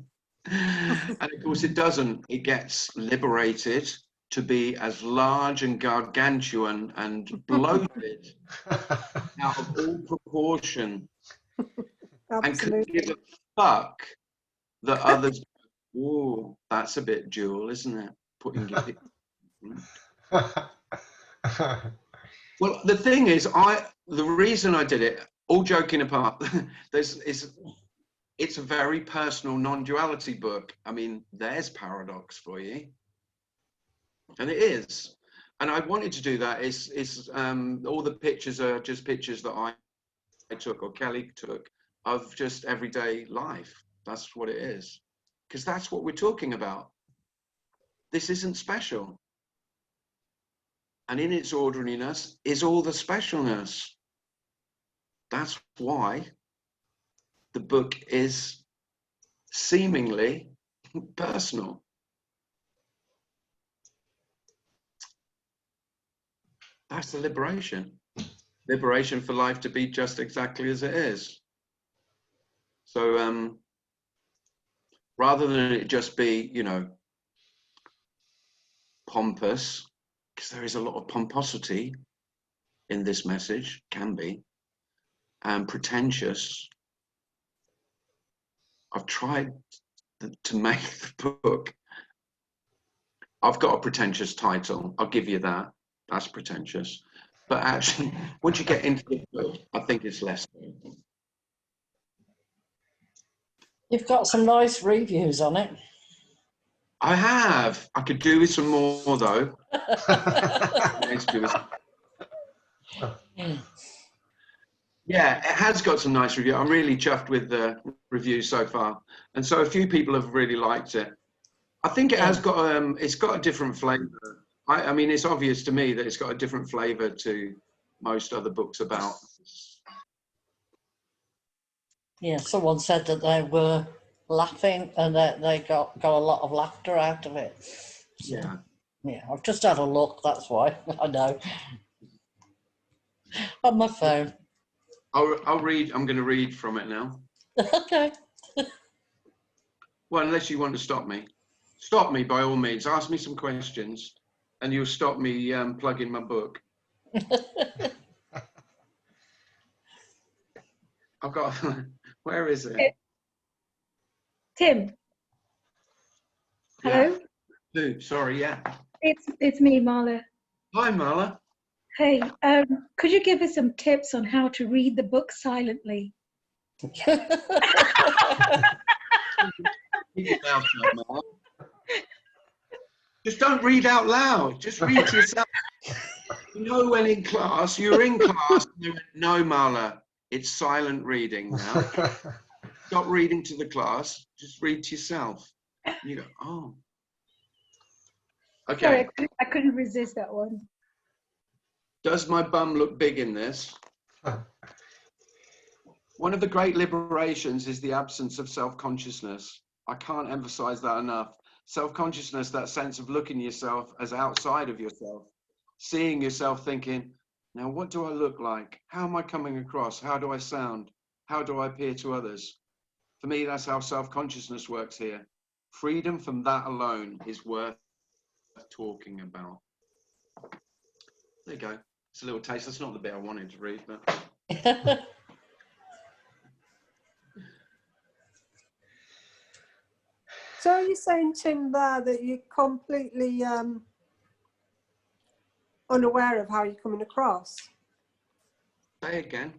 Speaker 1: And of course it doesn't. It gets liberated to be as large and gargantuan and bloated out of all proportion. And could give a fuck that others, oh, that's a bit dual, isn't it? Putting your Well, the thing is, the reason I did it, all joking apart, it's a very personal non-duality book. I mean, there's paradox for you. And it is. And I wanted to do that. All the pictures are just pictures that I took or Kelly took of just everyday life. That's what it is. Because that's what we're talking about. This isn't special. And in its ordinariness is all the specialness. That's why the book is seemingly personal. That's the liberation. Liberation for life to be just exactly as it is. So rather than it just be, you know, pompous, because there is a lot of pomposity in this message, can be, and pretentious. I've tried to make the book. I've got a pretentious title, I'll give you that. That's pretentious. But actually, once you get into the book, I think it's less.
Speaker 7: You've got some nice reviews on it.
Speaker 1: I have. I could do with some more, though. Yeah, it has got some nice reviews. I'm really chuffed with the reviews so far, and so a few people have really liked it. I think it has got it's got a different flavour. I mean, it's obvious to me that it's got a different flavour to most other books about.
Speaker 7: Yeah, someone said that they were laughing and that they got a lot of laughter out of it. So, yeah, I've just had a look, that's why. I know. On my phone.
Speaker 1: I'll read. I'm going to read from it now.
Speaker 7: Okay.
Speaker 1: Well, unless you want to stop me. Stop me by all means. Ask me some questions and you'll stop me plugging my book. I've got, where is it?
Speaker 8: Tim. Hello?
Speaker 1: Yeah. Sorry, yeah.
Speaker 8: It's me, Marla.
Speaker 1: Hi, Marla.
Speaker 8: Hey, could you give us some tips on how to read the book silently?
Speaker 1: Just don't read out loud. Just read to yourself. You know, when in class, you're in class, and they went, no, Marla, it's silent reading now. Stop reading to the class, just read to yourself. And you go, oh. Okay.
Speaker 8: Sorry, I couldn't resist that one.
Speaker 1: Does my bum look big in this? One of the great liberations is the absence of self-consciousness. I can't emphasize that enough. Self-consciousness, that sense of looking at yourself as outside of yourself, seeing yourself, thinking, now what do I look like? How am I coming across? How do I sound? How do I appear to others? For me, that's how self-consciousness works here. Freedom from that alone is worth talking about. There you go. It's a little taste. That's not the bit I wanted to read, but...
Speaker 6: So are you saying, Tim, there that you're completely unaware of how you're coming across?
Speaker 1: Say again.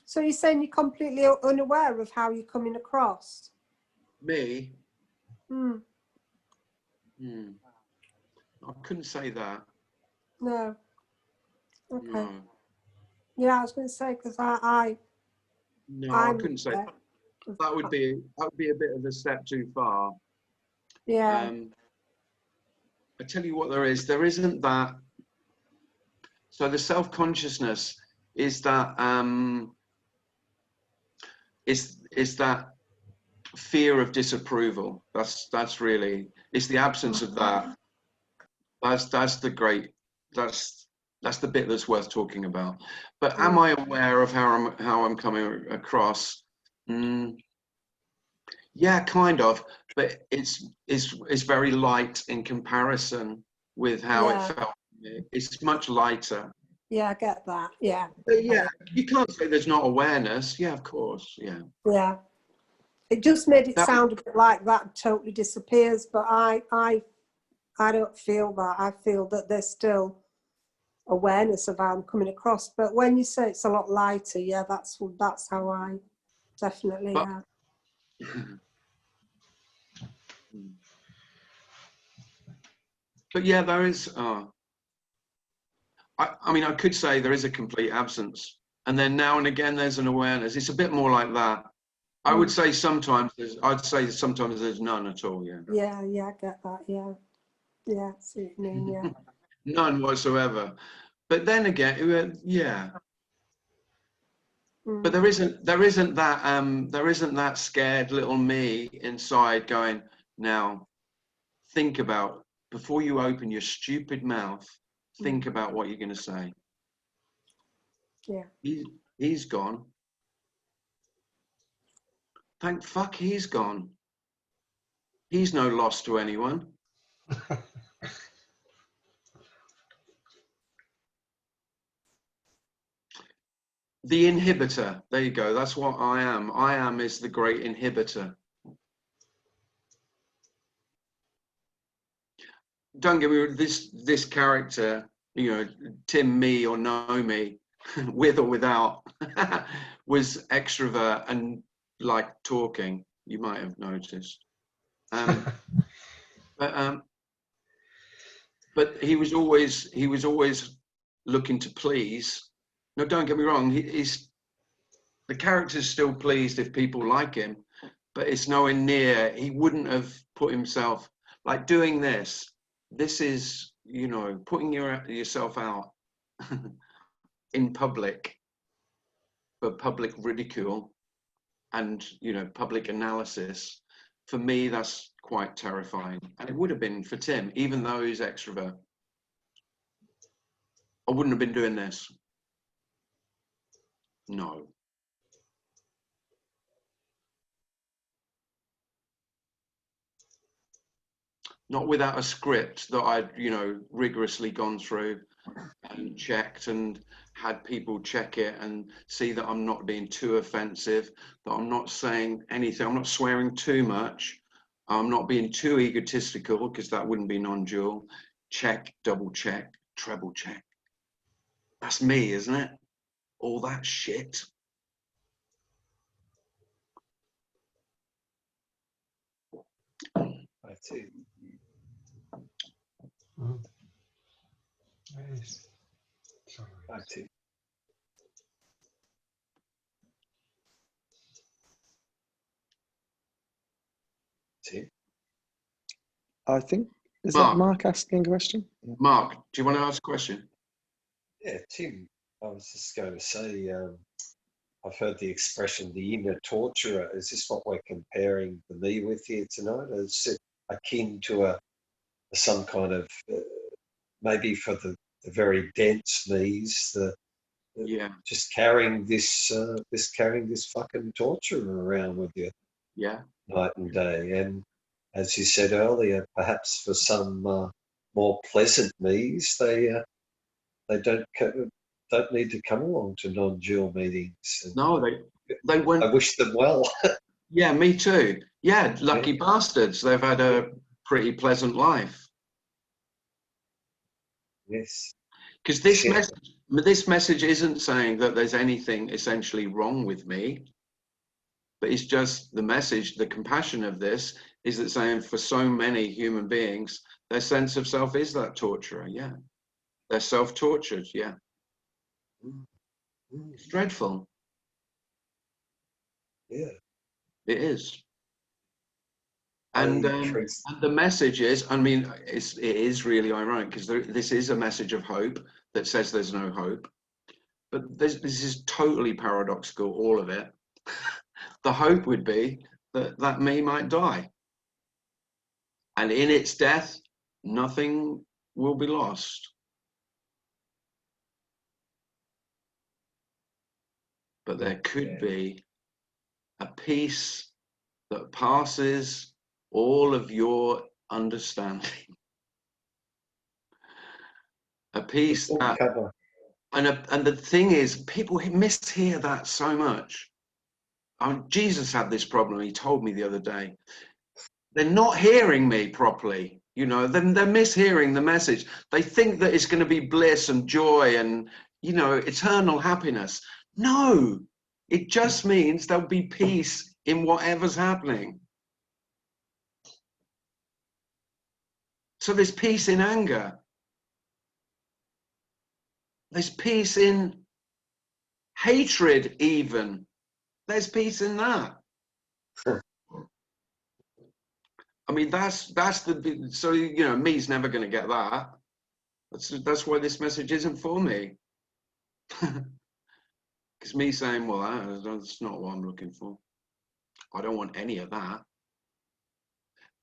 Speaker 6: So you're saying you're completely unaware of how you're coming across?
Speaker 1: Me?
Speaker 6: Hmm.
Speaker 1: I couldn't say that.
Speaker 6: No. Okay.
Speaker 1: No.
Speaker 6: Yeah, I was going to say, because I
Speaker 1: couldn't say that. That would be a bit of a step too far.
Speaker 6: Yeah.
Speaker 1: I tell you what, there isn't that. So the self-consciousness is that is that fear of disapproval. That's really, it's the absence of that. That's the great, that's the bit that's worth talking about. But am I aware of how I'm coming across? Yeah, kind of, but it's very light in comparison with how it felt. It's much lighter.
Speaker 6: Yeah, I get that. Yeah.
Speaker 1: But yeah, you can't say there's not awareness. Yeah, of course. Yeah.
Speaker 6: Yeah. It just made it sound a bit like that totally disappears, but I don't feel that. I feel that there's still awareness of how I'm coming across. But when you say it's a lot lighter, yeah, that's how I definitely have.
Speaker 1: But yeah, there is. I mean, I could say there is a complete absence, and then now and again there's an awareness. It's a bit more like that. I would say sometimes there's none at all. Yeah.
Speaker 6: Yeah, I get that. Yeah, yeah, I see what you mean. Yeah.
Speaker 1: None whatsoever. But then again, yeah. But there isn't that scared little me inside going, now think about, before you open your stupid mouth, think about what you're going to say.
Speaker 6: Yeah.
Speaker 1: He's gone. Thank fuck he's gone. He's no loss to anyone. The inhibitor. There you go. That's what I am. I am is the great inhibitor. Don't get me wrong, this character, you know, Tim, me or no me, with or without, was extrovert and liked talking. You might have noticed. But he was always looking to please. No, don't get me wrong. The character's still pleased if people like him, but it's nowhere near. He wouldn't have put himself like doing this. This is, you know, putting yourself out in public for public ridicule and, you know, public analysis. For me, that's quite terrifying. And it would have been for Tim, even though he's extrovert. I wouldn't have been doing this. No. Not without a script that I'd, you know, rigorously gone through and checked and had people check it and see that I'm not being too offensive, that I'm not saying anything, I'm not swearing too much, I'm not being too egotistical, because that wouldn't be non-dual. Check, double check, treble check. That's me, isn't it? All that shit.
Speaker 9: I too.
Speaker 2: Yes. Sorry.
Speaker 9: I too. Tim?
Speaker 5: I think, is
Speaker 1: Mark.
Speaker 5: that Mark asking a question? Yeah.
Speaker 1: Mark, do you want to ask a question?
Speaker 9: Yeah, Tim, I was just going to say, I've heard the expression, the inner torturer. Is this what we're comparing the me with here tonight? Is it akin to some kind of, maybe for the very dense me's,
Speaker 1: Yeah.
Speaker 9: just carrying this fucking torture around with you
Speaker 1: Yeah.
Speaker 9: night and day. And as you said earlier, perhaps for some more pleasant me's, they don't need to come along to non-dual meetings. And
Speaker 1: No, they went.
Speaker 9: I wish them well.
Speaker 1: Yeah, me too. Yeah, lucky bastards. They've had a pretty pleasant life.
Speaker 9: Yes.
Speaker 1: Because this message isn't saying that there's anything essentially wrong with me, but it's just the message, the compassion of this is that saying for so many human beings, their sense of self is that torturer. Yeah. They're self-tortured. Yeah. It's dreadful.
Speaker 9: Yeah.
Speaker 1: It is. And the message is, I mean, it is really ironic because this is a message of hope that says there's no hope. But this is totally paradoxical, all of it. The hope would be that me might die. And in its death, nothing will be lost. But there could be a peace that passes all of your understanding. A peace that, and the thing is, people mishear that so much. Jesus had this problem. He told me the other day. They're not hearing me properly. You know, they're mishearing the message. They think that it's going to be bliss and joy and, you know, eternal happiness. No, it just means there'll be peace in whatever's happening. So there's peace in anger. There's peace in hatred even. There's peace in that. I mean, that's the, so, you know, me's never going to get that. That's why this message isn't for me. Because me saying, well, that's not what I'm looking for. I don't want any of that.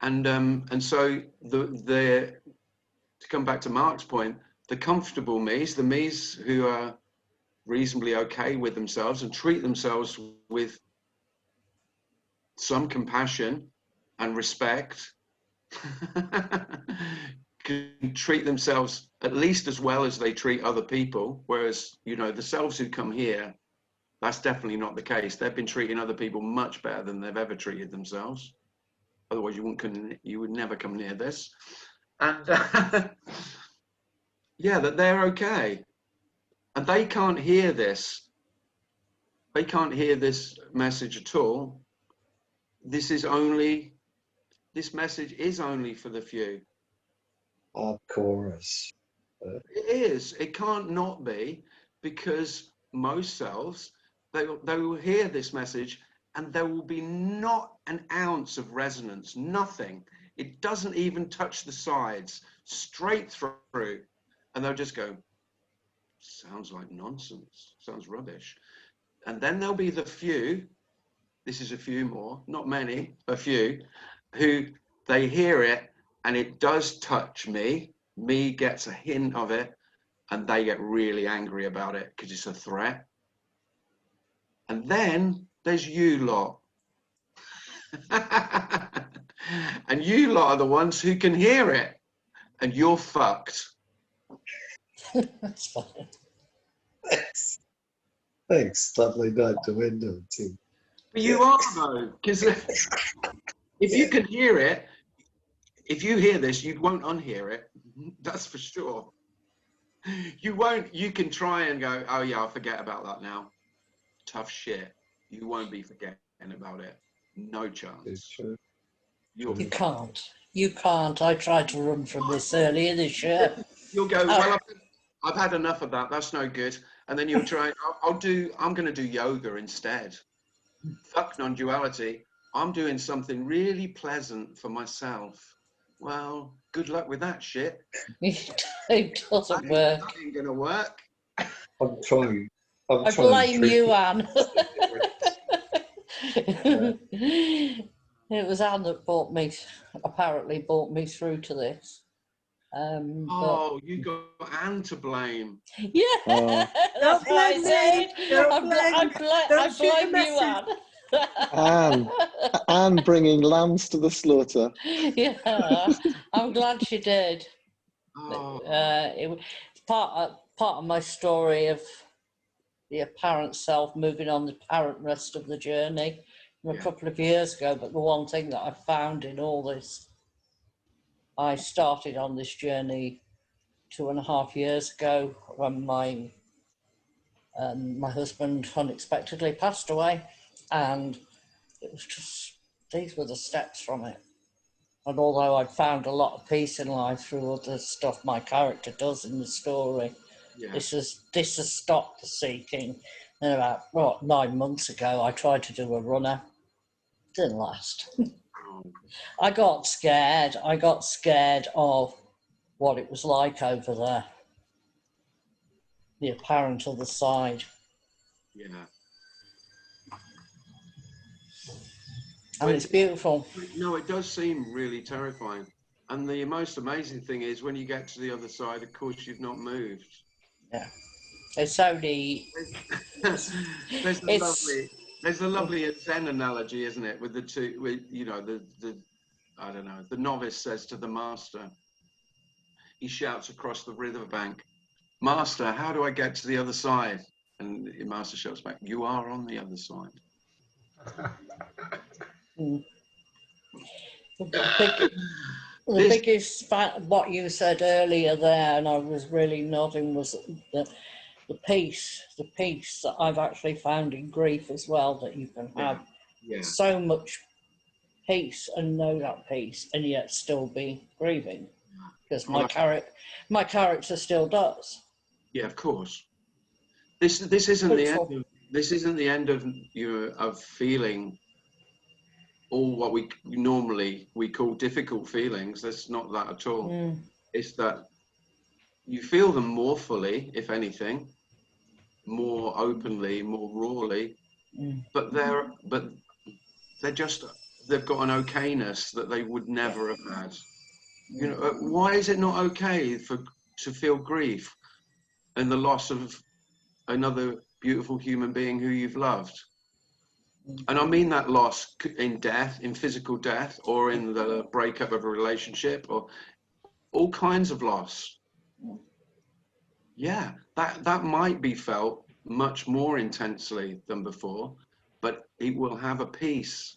Speaker 1: And so to come back to Mark's point, the comfortable me's, the me's who are reasonably okay with themselves and treat themselves with some compassion and respect, can treat themselves at least as well as they treat other people. Whereas, you know, the selves who come here, that's definitely not the case. They've been treating other people much better than they've ever treated themselves. Otherwise, you would never come near this. And yeah, that they're okay. And they can't hear this. They can't hear this message at all. This message is only for the few.
Speaker 9: Of course.
Speaker 1: It is. It can't not be, because most selves, they will hear this message and there will be not an ounce of resonance, nothing. It doesn't even touch the sides, straight through. And they'll just go, sounds like nonsense, sounds rubbish. And then there'll be the few, this is a few more, not many, a few, who they hear it and it does touch me. Me gets a hint of it and they get really angry about it because it's a threat. And then there's you lot. And you lot are the ones who can hear it and you're fucked.
Speaker 7: That's funny.
Speaker 9: Thanks. Lovely night to end on, Tim.
Speaker 1: But you are though, because if you can hear it, if you hear this, you won't unhear it. That's for sure. You won't. You can try and go, oh yeah, I'll forget about that now. Tough shit. You won't be forgetting about it. No chance.
Speaker 9: It's true.
Speaker 7: You can't. You can't. I tried to run from this earlier this year.
Speaker 1: You'll go, well, I've had enough of that. That's no good. And then you'll try, I'm going to do yoga instead. Fuck non-duality. I'm doing something really pleasant for myself. Well, good luck with that shit.
Speaker 7: It doesn't work.
Speaker 1: That ain't going to work.
Speaker 9: I'm trying.
Speaker 7: I blame you, Anne. It was Anne that apparently brought me through to this.
Speaker 1: You got Anne to blame.
Speaker 7: Yeah, that's what I said. I blame you, Anne.
Speaker 5: Anne bringing lambs to the slaughter.
Speaker 7: Yeah, I'm glad she did.
Speaker 1: Oh.
Speaker 7: It was part of my story of the apparent self moving on the apparent rest of the journey from a couple of years ago. But the one thing that I found in all this, I started on this journey 2.5 years ago when my husband unexpectedly passed away, and it was just, these were the steps from it. And although I'd found a lot of peace in life through other stuff my character does in the story, this has stopped the seeking. And about 9 months ago, I tried to do a runner. Didn't last. I got scared. I got scared of what it was like over there. The apparent other side.
Speaker 1: Yeah.
Speaker 7: And it's beautiful.
Speaker 1: No, it does seem really terrifying. And the most amazing thing is when you get to the other side, of course, you've not moved.
Speaker 7: Yeah. It's only...
Speaker 1: There's a lovely Zen analogy, isn't it? With the two, I don't know, the novice says to the master, he shouts across the riverbank, "Master, how do I get to the other side?" And the master shouts back, "You are on the other side."
Speaker 7: The biggest fact, what you said earlier there, and I was really nodding, was the peace that I've actually found in grief as well, that you can have so much peace and know that peace and yet still be grieving, because my character still does.
Speaker 1: Yeah, of course. This isn't the end. This isn't the end of feeling all what we normally call difficult feelings. That's not that at all. It's that you feel them more fully, if anything, more openly, more rawly, but they've got an okayness that they would never have had. You know, why is it not okay to feel grief and the loss of another beautiful human being who you've loved? And I mean that loss in death, in physical death, or in the breakup of a relationship, or all kinds of loss. Yeah, that might be felt much more intensely than before, but it will have a peace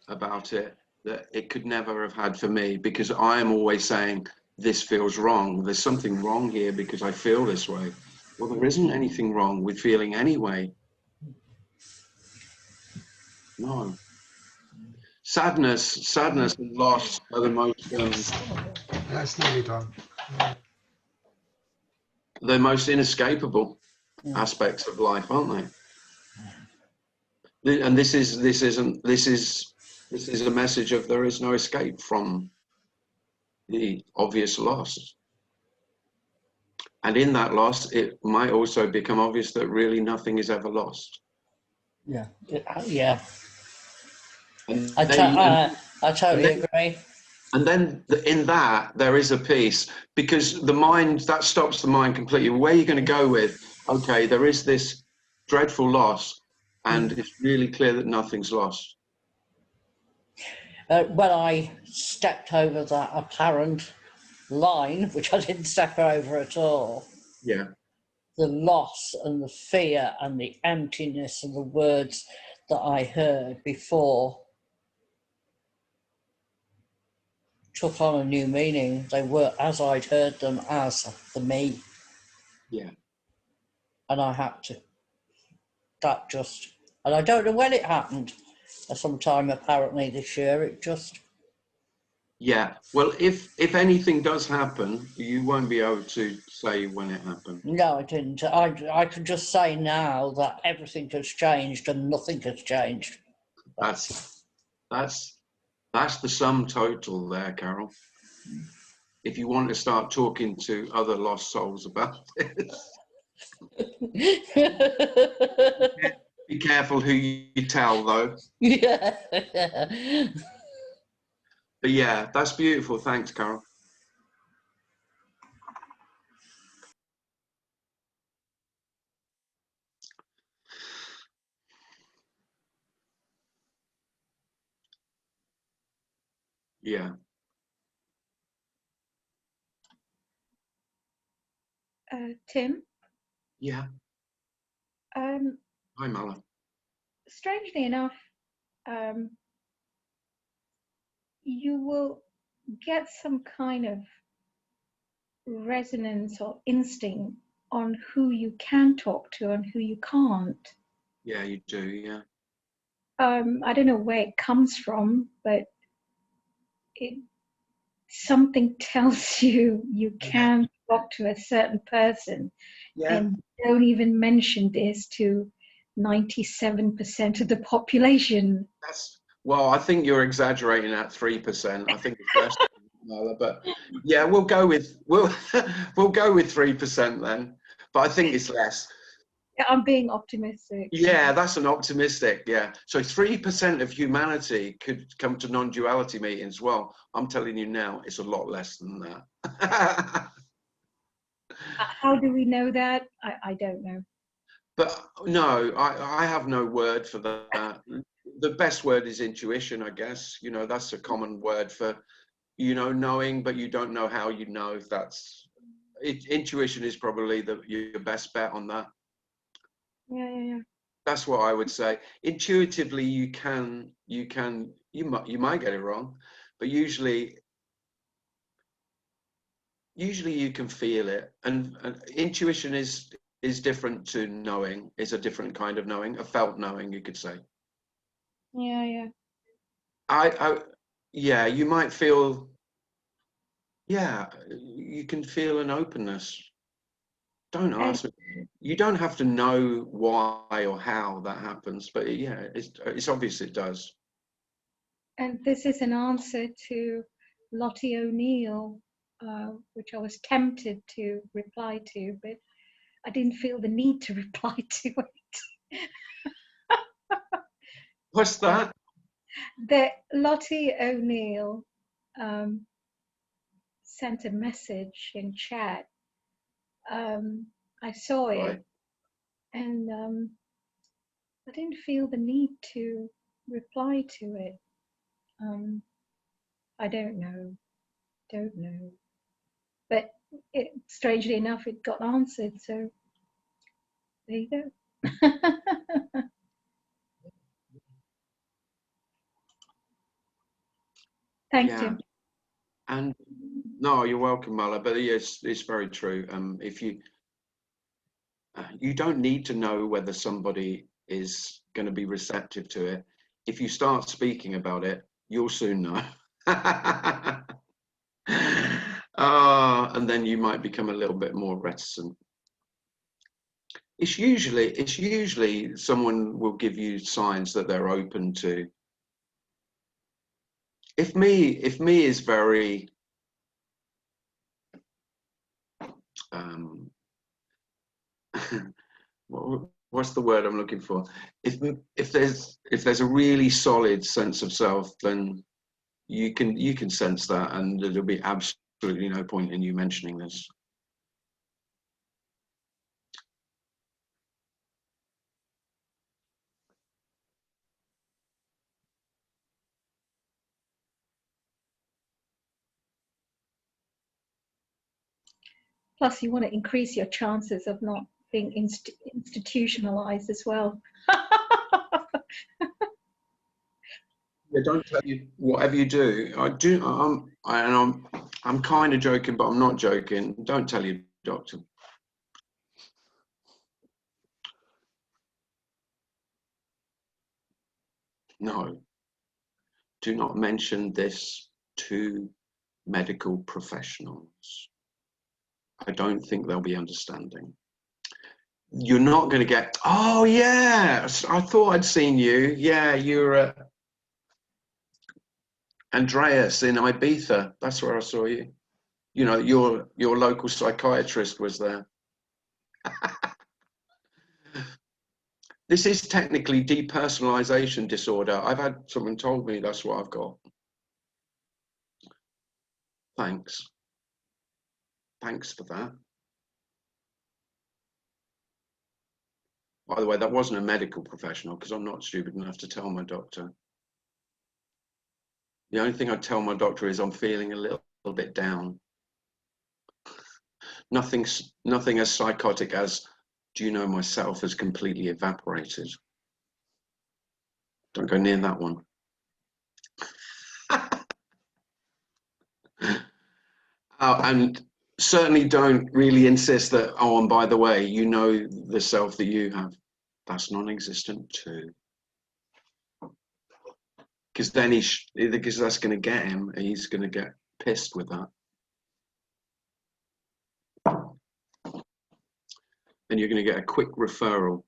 Speaker 1: about it that it could never have had for me, because I am always saying, this feels wrong. There's something wrong here because I feel this way. Well, there isn't anything wrong with feeling anyway. No. Sadness and loss are the most
Speaker 2: That's nearly done.
Speaker 1: the most inescapable aspects of life, aren't they? And this is a message of there is no escape from the obvious loss. And in that loss, it might also become obvious that really nothing is ever lost.
Speaker 7: Yeah, yeah.
Speaker 1: I
Speaker 7: totally agree.
Speaker 1: And then in that, there is a peace, because the mind, that stops the mind completely. Where are you going to go with, okay, there is this dreadful loss, and it's really clear that nothing's lost.
Speaker 7: When I stepped over that apparent line, which I didn't step over at all, the loss and the fear and the emptiness and the words that I heard before took on a new meaning. They were as I'd heard them, as the me.
Speaker 1: Yeah.
Speaker 7: And I had to. That just, and I don't know when it happened. Sometime apparently this year. It just.
Speaker 1: Yeah. Well, if anything does happen, you won't be able to say when it happened.
Speaker 7: No, I didn't. I can just say now that everything has changed and nothing has changed.
Speaker 1: That's the sum total there, Carol. If you want to start talking to other lost souls about this, be careful who you tell, though.
Speaker 7: Yeah.
Speaker 1: But yeah, that's beautiful. Thanks, Carol. Yeah.
Speaker 8: Tim?
Speaker 1: Yeah. Hi, Mala.
Speaker 8: Strangely enough, you will get some kind of resonance or instinct on who you can talk to and who you can't.
Speaker 1: Yeah, you do, yeah.
Speaker 8: I don't know where it comes from, but something tells you you can talk to a certain person, and don't even mention this to 97% of the population.
Speaker 1: Well, I think you're exaggerating at 3%. I think it's less than that, but yeah, we'll go with 3% then. But I think it's less.
Speaker 8: Yeah, I'm being optimistic.
Speaker 1: Yeah, that's an optimistic. Yeah, so 3% of humanity could come to non-duality meetings. Well, I'm telling you now, it's a lot less than that.
Speaker 8: How do we know that? I don't know.
Speaker 1: But no, I have no word for that. The best word is intuition, I guess. You know, that's a common word for, you know, knowing, but you don't know how you know. Intuition is probably your best bet on that.
Speaker 8: Yeah.
Speaker 1: That's what I would say. Intuitively, you might get it wrong, but usually you can feel it. And intuition is different to knowing. Is a different kind of knowing, a felt knowing, you could say.
Speaker 8: Yeah.
Speaker 1: Yeah, you might feel. Yeah, you can feel an openness. Don't ask me. You don't have to know why or how that happens, but yeah, it's obvious it does.
Speaker 8: And this is an answer to Lottie O'Neill, which I was tempted to reply to, but I didn't feel the need to reply to it.
Speaker 1: What's that?
Speaker 8: That Lottie O'Neill sent a message in chat. I saw it, and I didn't feel the need to reply to it. I don't know. But strangely enough, it got answered, so there you go. Thanks, Tim.
Speaker 1: And no, you're welcome, Mala. But yes, it's very true. If you don't need to know whether somebody is going to be receptive to it. If you start speaking about it, you'll soon know. And then you might become a little bit more reticent. It's usually someone will give you signs that they're open to. If me is very what's the word I'm looking for? If there's a really solid sense of self, then you can sense that, and there'll be absolutely no point in you mentioning this.
Speaker 8: Plus, you want to increase your chances of not being institutionalized as well.
Speaker 1: Yeah, don't tell you whatever you do. I'm kind of joking, but I'm not joking. Don't tell your doctor. No, do not mention this to medical professionals. I don't think they'll be understanding. You're not going to get, oh yeah, I thought I'd seen you. Yeah, you're Andreas in Ibiza. That's where I saw you. You know, your local psychiatrist was there. This is technically depersonalization disorder. I've had someone told me that's what I've got. Thanks. Thanks for that. By the way, that wasn't a medical professional because I'm not stupid enough to tell my doctor. The only thing I'd tell my doctor is I'm feeling a little bit down. Nothing as psychotic as, do you know myself has completely evaporated? Don't go near that one. And certainly don't really insist that, oh, and by the way, you know the self that you have. That's non-existent too. Because then because that's going to get him, and he's going to get pissed with that. And you're going to get a quick referral.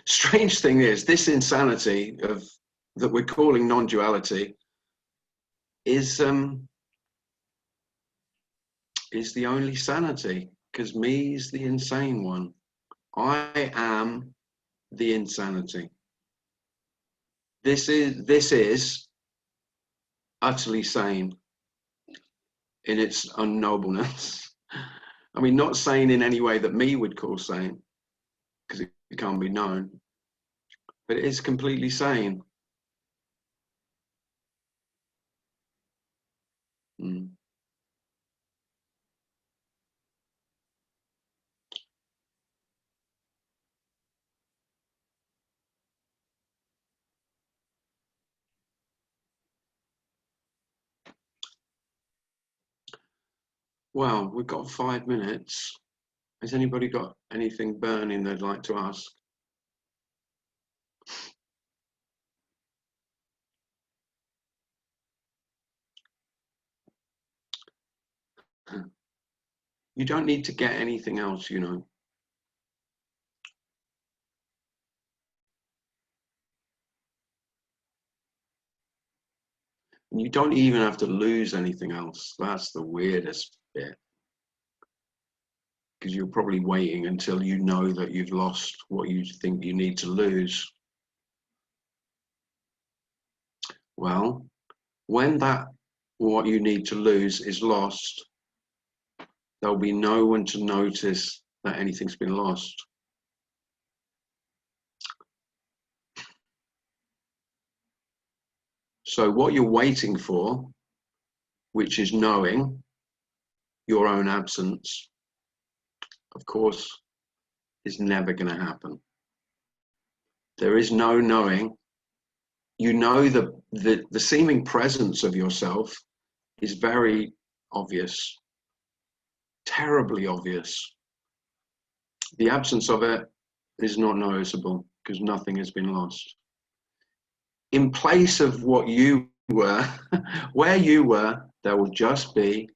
Speaker 1: Strange thing is, this insanity that we're calling non-duality is the only sanity, because me's the insane one. I am the insanity. This is utterly sane in its unknowableness. I mean, not sane in any way that me would call sane, because it can't be known, but it is completely sane. Well, we've got 5 minutes. Has anybody got anything burning they'd like to ask? You don't need to get anything else, you know. And you don't even have to lose anything else. That's the weirdest bit. Because you're probably waiting until you know that you've lost what you think you need to lose. Well, when what you need to lose is lost, there'll be no one to notice that anything's been lost. So what you're waiting for, which is knowing your own absence, of course, is never going to happen. There is no knowing. You know the seeming presence of yourself is very obvious, terribly obvious. The absence of it is not noticeable because nothing has been lost. In place of what you were, where you were, there will just be,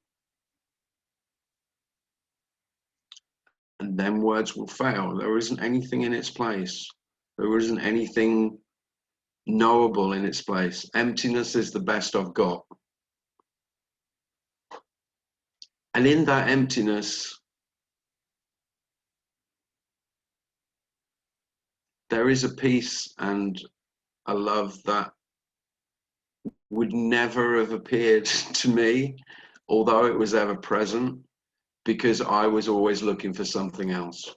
Speaker 1: and then words will fail. There isn't anything in its place. There isn't anything knowable in its place. Emptiness is the best I've got. And in that emptiness, there is a peace and a love that would never have appeared to me, although it was ever present, because I was always looking for something else.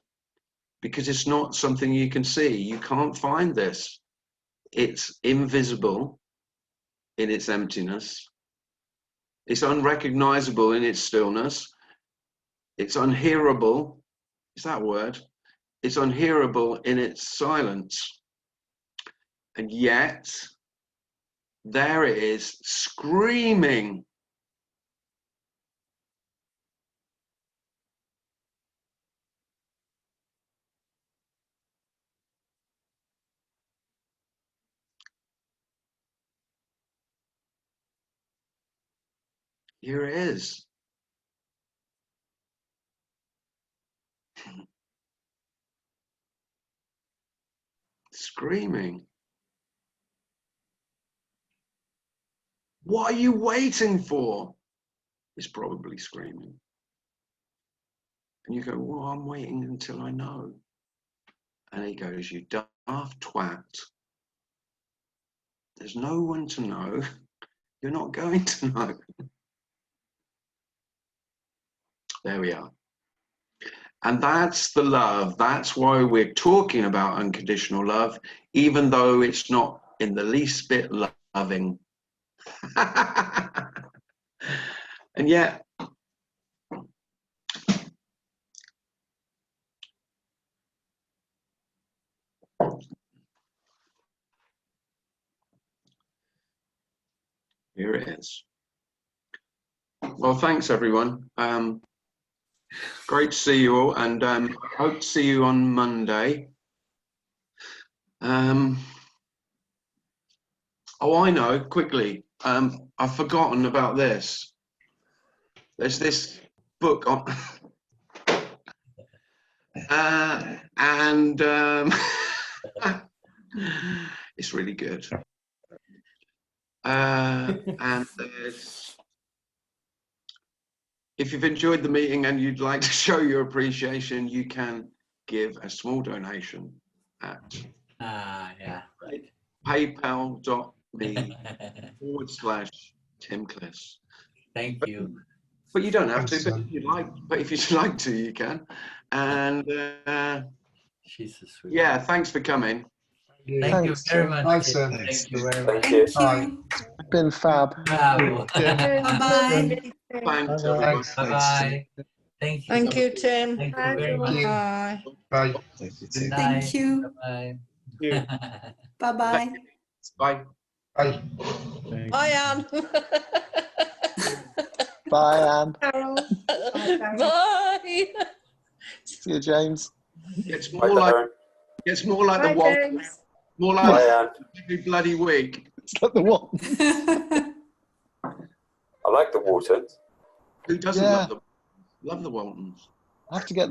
Speaker 1: Because it's not something you can see. You can't find this. It's invisible in its emptiness. It's unrecognizable in its stillness. It's unhearable. Is that a word? It's unhearable in its silence. And yet, there it is, screaming. Here it is. Screaming. What are you waiting for? It's probably screaming. And you go, well, I'm waiting until I know. And he goes, you daft twat. There's no one to know. You're not going to know. There we are. And that's the love. That's why we're talking about unconditional love, even though it's not in the least bit loving. And yet, here it is. Well, thanks everyone. Great to see you all, and I hope to see you on Monday. Oh, I know, quickly. I've forgotten about this. There's this book on, and it's really good. And there's, if you've enjoyed the meeting and you'd like to show your appreciation, you can give a small donation at
Speaker 10: yeah, right.
Speaker 1: paypal.me/Tim Cliss.
Speaker 10: Thank you.
Speaker 1: But you don't have to, but if you'd like, to, you can. And
Speaker 10: She's a sweet.
Speaker 1: yeah, thanks for coming.
Speaker 10: Thank you very much.
Speaker 11: Thanks,
Speaker 10: Tim.
Speaker 11: Tim.
Speaker 10: Thank you very much.
Speaker 11: Thank
Speaker 5: Bye. It's been fab.
Speaker 10: Bravo.
Speaker 6: Bye-bye.
Speaker 1: Thanks,
Speaker 2: Bye-bye.
Speaker 1: everyone.
Speaker 10: Bye-bye. Thank you.
Speaker 7: Thank you, Tim.
Speaker 10: Thank you very much.
Speaker 7: Bye.
Speaker 11: Bye.
Speaker 9: Thank you,
Speaker 10: Good
Speaker 9: Tim.
Speaker 10: night.
Speaker 12: Thank you.
Speaker 10: Bye.
Speaker 12: Bye-bye.
Speaker 1: Bye.
Speaker 11: Bye.
Speaker 7: Bye, Anne.
Speaker 5: Bye, Anne.
Speaker 6: Carol. Bye, Carol.
Speaker 7: Bye.
Speaker 5: See you, James.
Speaker 1: It's more like
Speaker 6: Bye,
Speaker 1: the Walt.
Speaker 6: James.
Speaker 1: More like every bloody week.
Speaker 5: It's like the what?
Speaker 11: I like the Waltons.
Speaker 1: Who doesn't
Speaker 5: Yeah.
Speaker 1: love the Waltons?
Speaker 5: I have to get